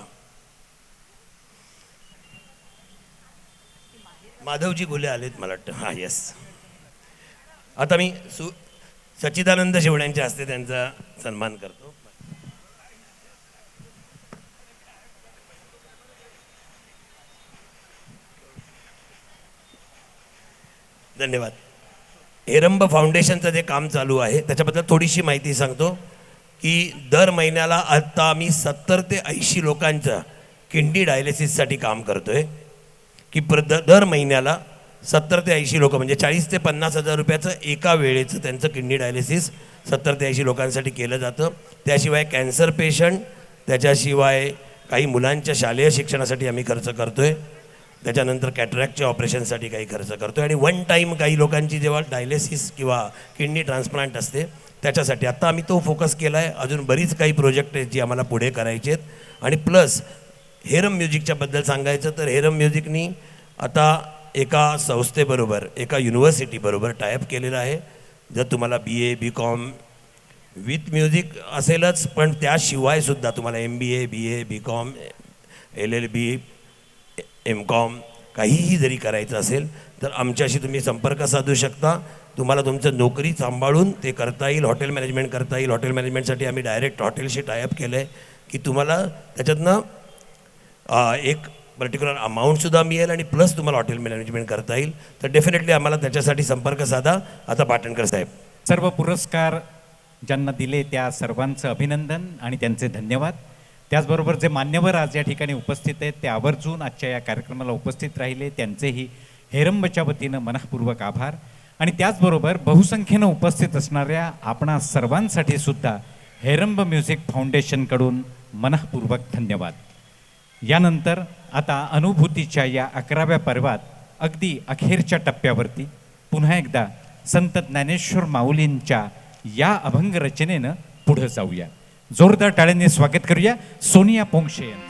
माधवजी गोले आलेत मला वाटतं. हां येस. आता मी सच्चिदानंद शेवड्यांच्या हस्ते त्यांचा सन्मान करतो. धन्यवाद. हेरंब फाउंडेशनचं जे काम चालू आहे त्याच्याबद्दल थोडीशी माहिती सांगतो की दर महिन्याला आता आम्ही 70 ते 80 लोकांचं किडनी डायलिसिससाठी काम करतोय. की दर महिन्याला 70 ते 80 लोक म्हणजे 40 ते 50 हजार रुपयाचं एका वेळेचं त्यांचं किडनी डायलिसिस 70 ते 80 लोकांसाठी केलं जातं. त्याशिवाय कॅन्सर पेशंट, त्याच्याशिवाय काही मुलांच्या शालेय शिक्षणासाठी आम्ही खर्च करतो आहे. त्याच्यानंतर कॅटरॅक्टच्या ऑपरेशनसाठी काही खर्च करतो आहे. आणि वन टाईम काही लोकांची जेव्हा डायलिसिस किंवा किडनी ट्रान्सप्लांट असते त्याच्यासाठी आत्ता आम्ही तो फोकस केला आहे. अजून बरीच काही प्रोजेक्ट आहेत जी आम्हाला पुढे करायची आहेत. आणि प्लस हेरम म्युझिकच्याबद्दल सांगायचं तर हेरम म्युझिकनी आता एका संस्थेबरोबर, एका युनिव्हर्सिटीबरोबर टायअप केलेला आहे. जर तुम्हाला BA BCom विथ म्युझिक असेलच, पण त्याशिवायसुद्धा तुम्हाला MBA BA BCom LLB MCom काहीही जरी करायचं असेल तर आमच्याशी तुम्ही संपर्क साधू शकता. तुम्हाला तुमचं नोकरी सांभाळून ते करता येईल, हॉटेल मॅनेजमेंट करता येईल. हॉटेल मॅनेजमेंटसाठी आम्ही डायरेक्ट हॉटेलशी टायअप केलं आहे की तुम्हाला त्याच्यातनं एक पर्टिक्युलर अमाऊंटसुद्धा मिळेल आणि प्लस तुम्हाला हॉटेल मॅनेजमेंट करता येईल. तर डेफिनेटली आम्हाला त्याच्यासाठी संपर्क साधा. आता पाटणकर साहेब. सर्व पुरस्कार ज्यांना दिले त्या सर्वांचं अभिनंदन आणि त्यांचे धन्यवाद. त्याचबरोबर जे मान्यवर आज या ठिकाणी उपस्थित आहेत ते आवर्जून आजच्या या कार्यक्रमाला उपस्थित राहिले, त्यांचेही हेरंबच्या वतीनं मनःपूर्वक आभार. आणि त्याचबरोबर बहुसंख्येनं उपस्थित असणाऱ्या आपणा सर्वांसाठी सुद्धा हेरंब म्युझिक फाउंडेशनकडून मनःपूर्वक धन्यवाद. यानंतर आता अनुभूतीच्या या 11व्या पर्वात अगदी अखेरच्या टप्प्यावरती पुन्हा एकदा संत ज्ञानेश्वर माऊलींच्या या अभंग रचनेनं पुढे जाऊया. जोरदार टाळ्यांनी स्वागत करूया सोनिया पोंक्षे यांचं.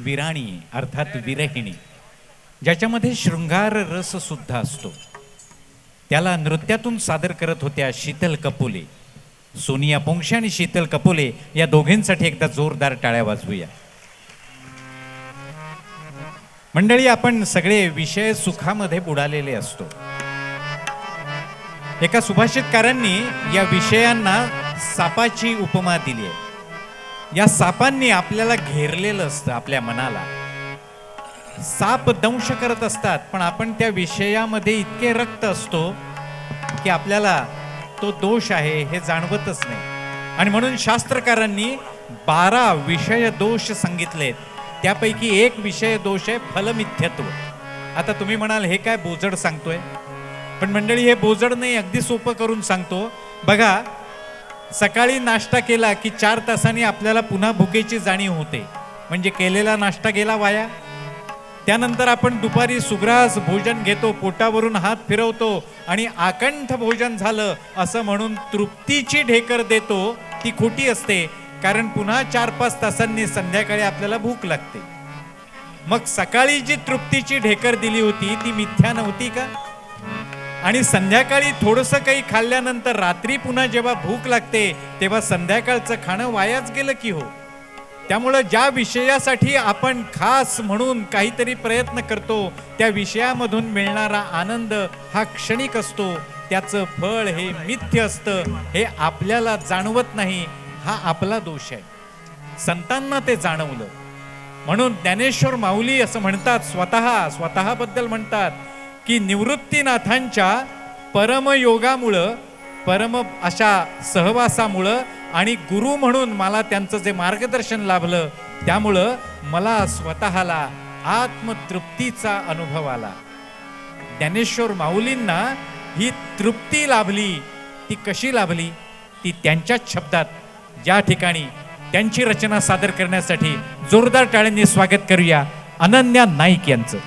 विराणी अर्थात विरहिणी, ज्याच्यामध्ये शृंगार रस सुद्धा असतो, त्याला नृत्यातून सादर करत होत्या शीतल कपोले. सोनिया पोंक्षे आणि शीतल कपोले या दोघींसाठी एकदा जोरदार टाळ्या वाजवूया. मंडळी, आपण सगळे विषय सुखामध्ये बुडालेले असतो. एका सुभाषितकारांनी या विषयांना सापाची उपमा दिली आहे. या सापांनी आपल्याला घेरलेलं असतं, आपल्या मनाला. साप दंश करत असतात, पण आपण त्या विषयामध्ये इतके रक्त असतो की आपल्याला तो दोष आहे हे जाणवतच नाही. आणि म्हणून शास्त्रकारांनी 12 विषय दोष सांगितलेत. त्यापैकी एक विषय दोष आहे फलमिथ्यत्व. आता तुम्ही म्हणाल हे काय बोजड सांगतोय, पण मंडळी हे बोजड नाही, अगदी सोपं करून सांगतो. बघा, सकाळी नाश्ता केला की 4 तासांनी आपल्याला पुन्हा भुकेची जाणीव होते, म्हणजे केलेला नाश्ता गेला वाया. त्यानंतर आपण दुपारी सुग्रास भोजन घेतो, पोटावरून हात फिरवतो आणि आकंठ भोजन झालं असं म्हणून तृप्तीची ढेकर देतो. ती खोटी असते, कारण पुन्हा 4-5 तासांनी संध्याकाळी आपल्याला भूक लागते. मग सकाळी जी तृप्तीची ढेकर दिली होती ती मिथ्या नव्हती का? आणि संध्याकाळी थोडंसं काही खाल्ल्यानंतर रात्री पुन्हा जेव्हा भूक लागते तेव्हा संध्याकाळचं खाणं वायाच गेलं की हो. त्यामुळं ज्या विषयासाठी आपण खास म्हणून काहीतरी प्रयत्न करतो त्या विषयामधून मिळणारा आनंद हा क्षणिक असतो, त्याचं फळ हे मिथ्य असतं. हे आपल्याला जाणवत नाही, हा आपला दोष आहे. संतांना ते जाणवलं. म्हणून ज्ञानेश्वर माऊली असं म्हणतात, स्वतःबद्दल म्हणतात की निवृत्तीनाथांच्या परमयोगामुळं, परम अशा सहवासामुळं आणि गुरु म्हणून मला त्यांचं जे मार्गदर्शन लाभलं त्यामुळं मला स्वतःला आत्मतृप्तीचा अनुभव आला. ज्ञानेश्वर माऊलींना ही तृप्ती लाभली. ती कशी लाभली? ती त्यांच्याच शब्दात, ज्या ठिकाणी त्यांची रचना सादर करण्यासाठी जोरदार टाळ्यांनी स्वागत करूया अनन्या नाईक यांचं.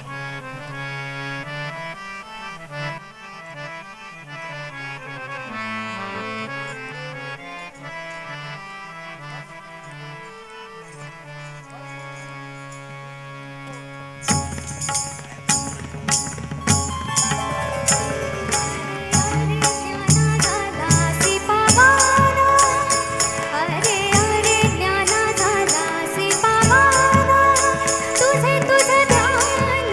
तुझे तुझ ध्यान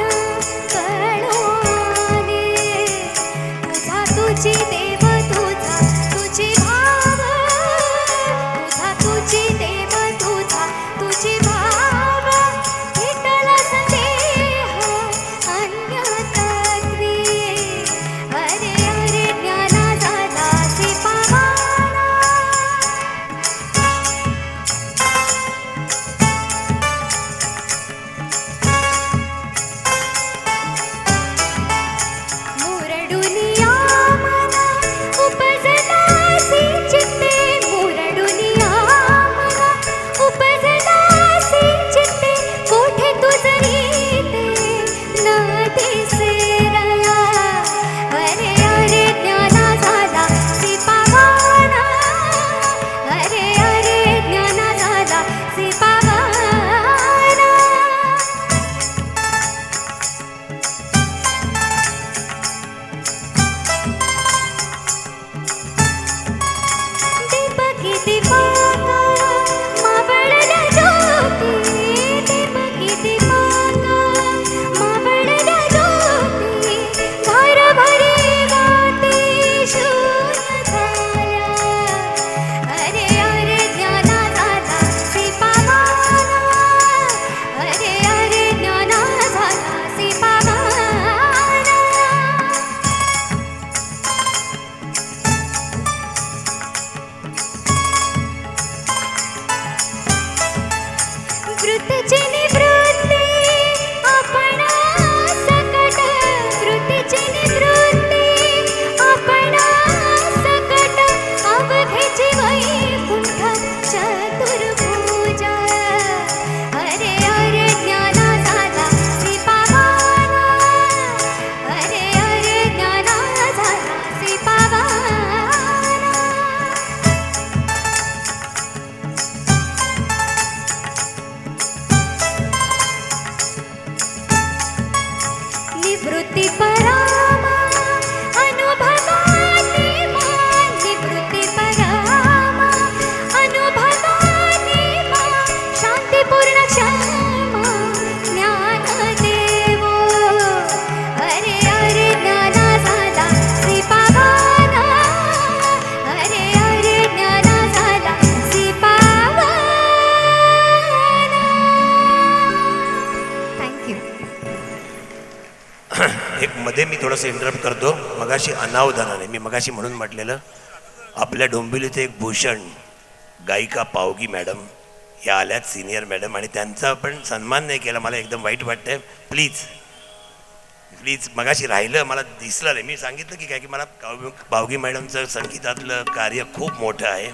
मध्ये मी थोडंसं इंटरप्ट करतो. मगाशी अनावधानाने मी मगाशी म्हणून म्हटलेलं, आपल्या डोंबिवलीचे एक भूषण गायिका पावगी मॅडम या आल्यात, सिनियर मॅडम, आणि त्यांचा आपण सन्मान नाही केला. मला एकदम वाईट वाटतंय. प्लीज प्लीज, मगाशी राहिलं, मला दिसलं नाही. मी सांगितलं की काय की मला पावगी मॅडमचं संगीतातलं कार्य खूप मोठं आहे.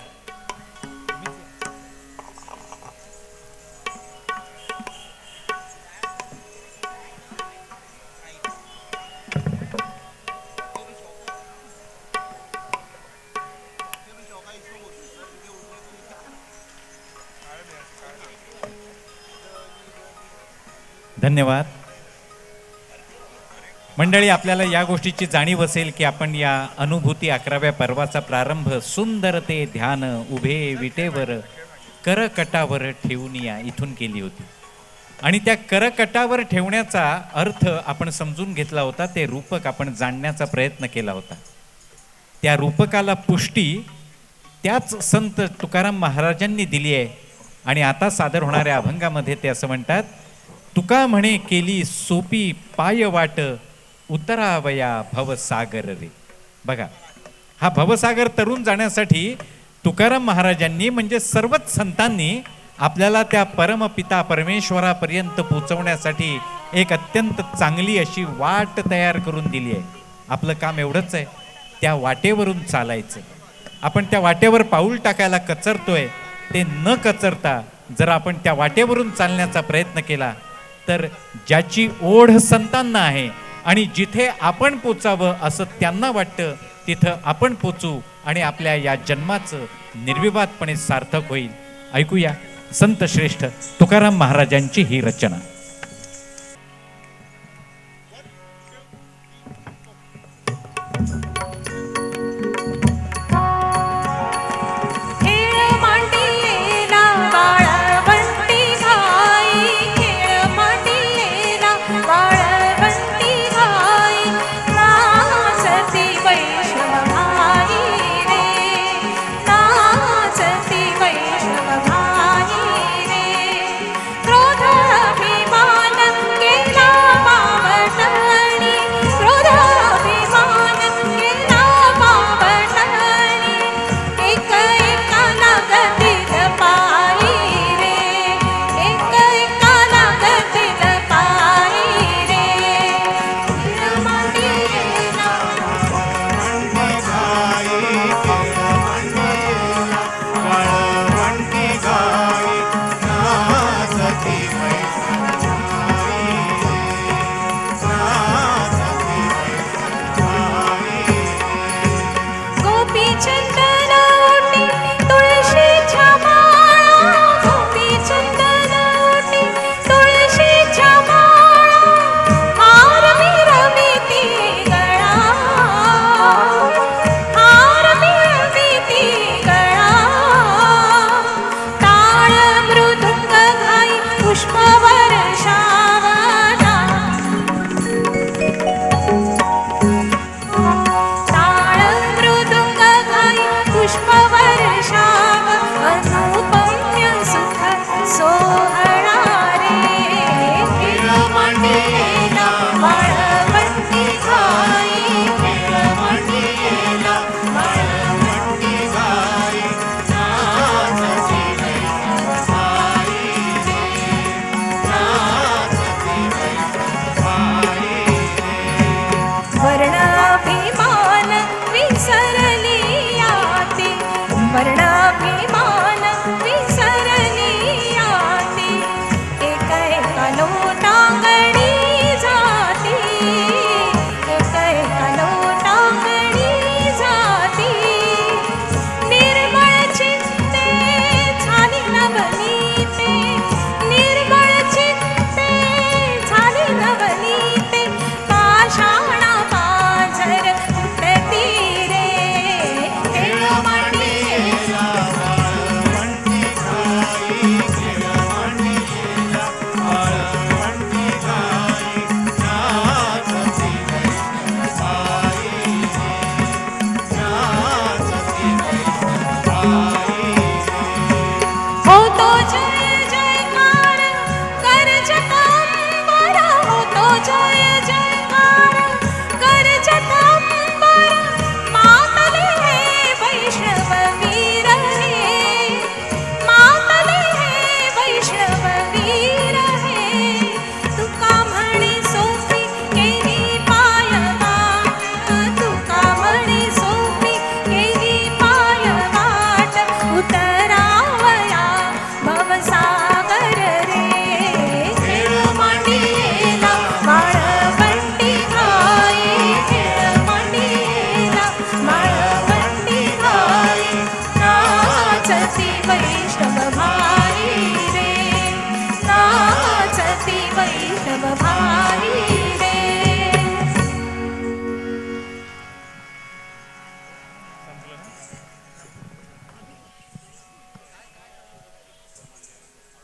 धन्यवाद. मंडळी, आपल्याला या गोष्टीची जाणीव असेल की आपण या अनुभूती 11व्या पर्वाचा प्रारंभ सुंदर ते ध्यान उभे विटेवर करकटावर ठेवून या इथून केली होती. आणि त्या करकटावर ठेवण्याचा अर्थ आपण समजून घेतला होता. ते रूपक आपण जाणण्याचा प्रयत्न केला होता. त्या रूपकाला पुष्टी त्याच संत तुकाराम महाराजांनी दिली आहे. आणि आता सादर होणाऱ्या अभंगामध्ये ते असं म्हणतात, तुका म्हणे केली सोपी पाय वाट उतरावया भवसागर रे. बघा, हा भवसागर तरुण जाण्यासाठी तुकाराम महाराजांनी म्हणजे सर्वच संतांनी आपल्याला त्या परमपिता परमेश्वरापर्यंत पोचवण्यासाठी एक अत्यंत चांगली अशी वाट तयार करून दिली आहे. आपलं काम एवढंच आहे, त्या वाटेवरून चालायचं. आपण त्या वाटेवर पाऊल टाकायला कचरतोय, ते न कचरता जर आपण त्या वाटेवरून चालण्याचा प्रयत्न केला तर ज्याची ओढ संतांना आहे आणि जिथे आपण पोचावं असं त्यांना वाटतं, तिथं आपण पोचू आणि आपल्या या जन्माचं निर्विवादपणे सार्थक होईल. ऐकूया संत श्रेष्ठ तुकाराम महाराजांची ही रचना. खेळ मांडिलेला वाळवंटी घाई, खेळ मांडिलेला वाळवंटी घाई, नाचती वैष्णवभाई रे, नाचती वैष्णवभाई रे. क्रोध अभिमान केला बावटणी, क्रोध अभिमान केला बावटणी, एक एकाला गतीत पायी रे, एक एकाला गतीत पायी रे. खेळ मांडिलेला गोपी चंदन ओटी तुळशीच्या माळा, गोपी चंदन ओटी तुळशीच्या माळा, हार मिरविती गळा, हार मिरविती गळा. टाळ मृदुंग घाई पुष्प वर्षावना, टाळ मृदुंग घाई पुष्प वर्षाव, अनुपम्य सुख सोहळा रे. खेळ मांडिलेला वाळवंटी घाई, खेळ मांडिलेला वाळवंटी घाई, नाचती वैष्णवभाई रे, नाचती वैष्णवभाई रे. वर्णाभिमान विसरली याती, वर्ण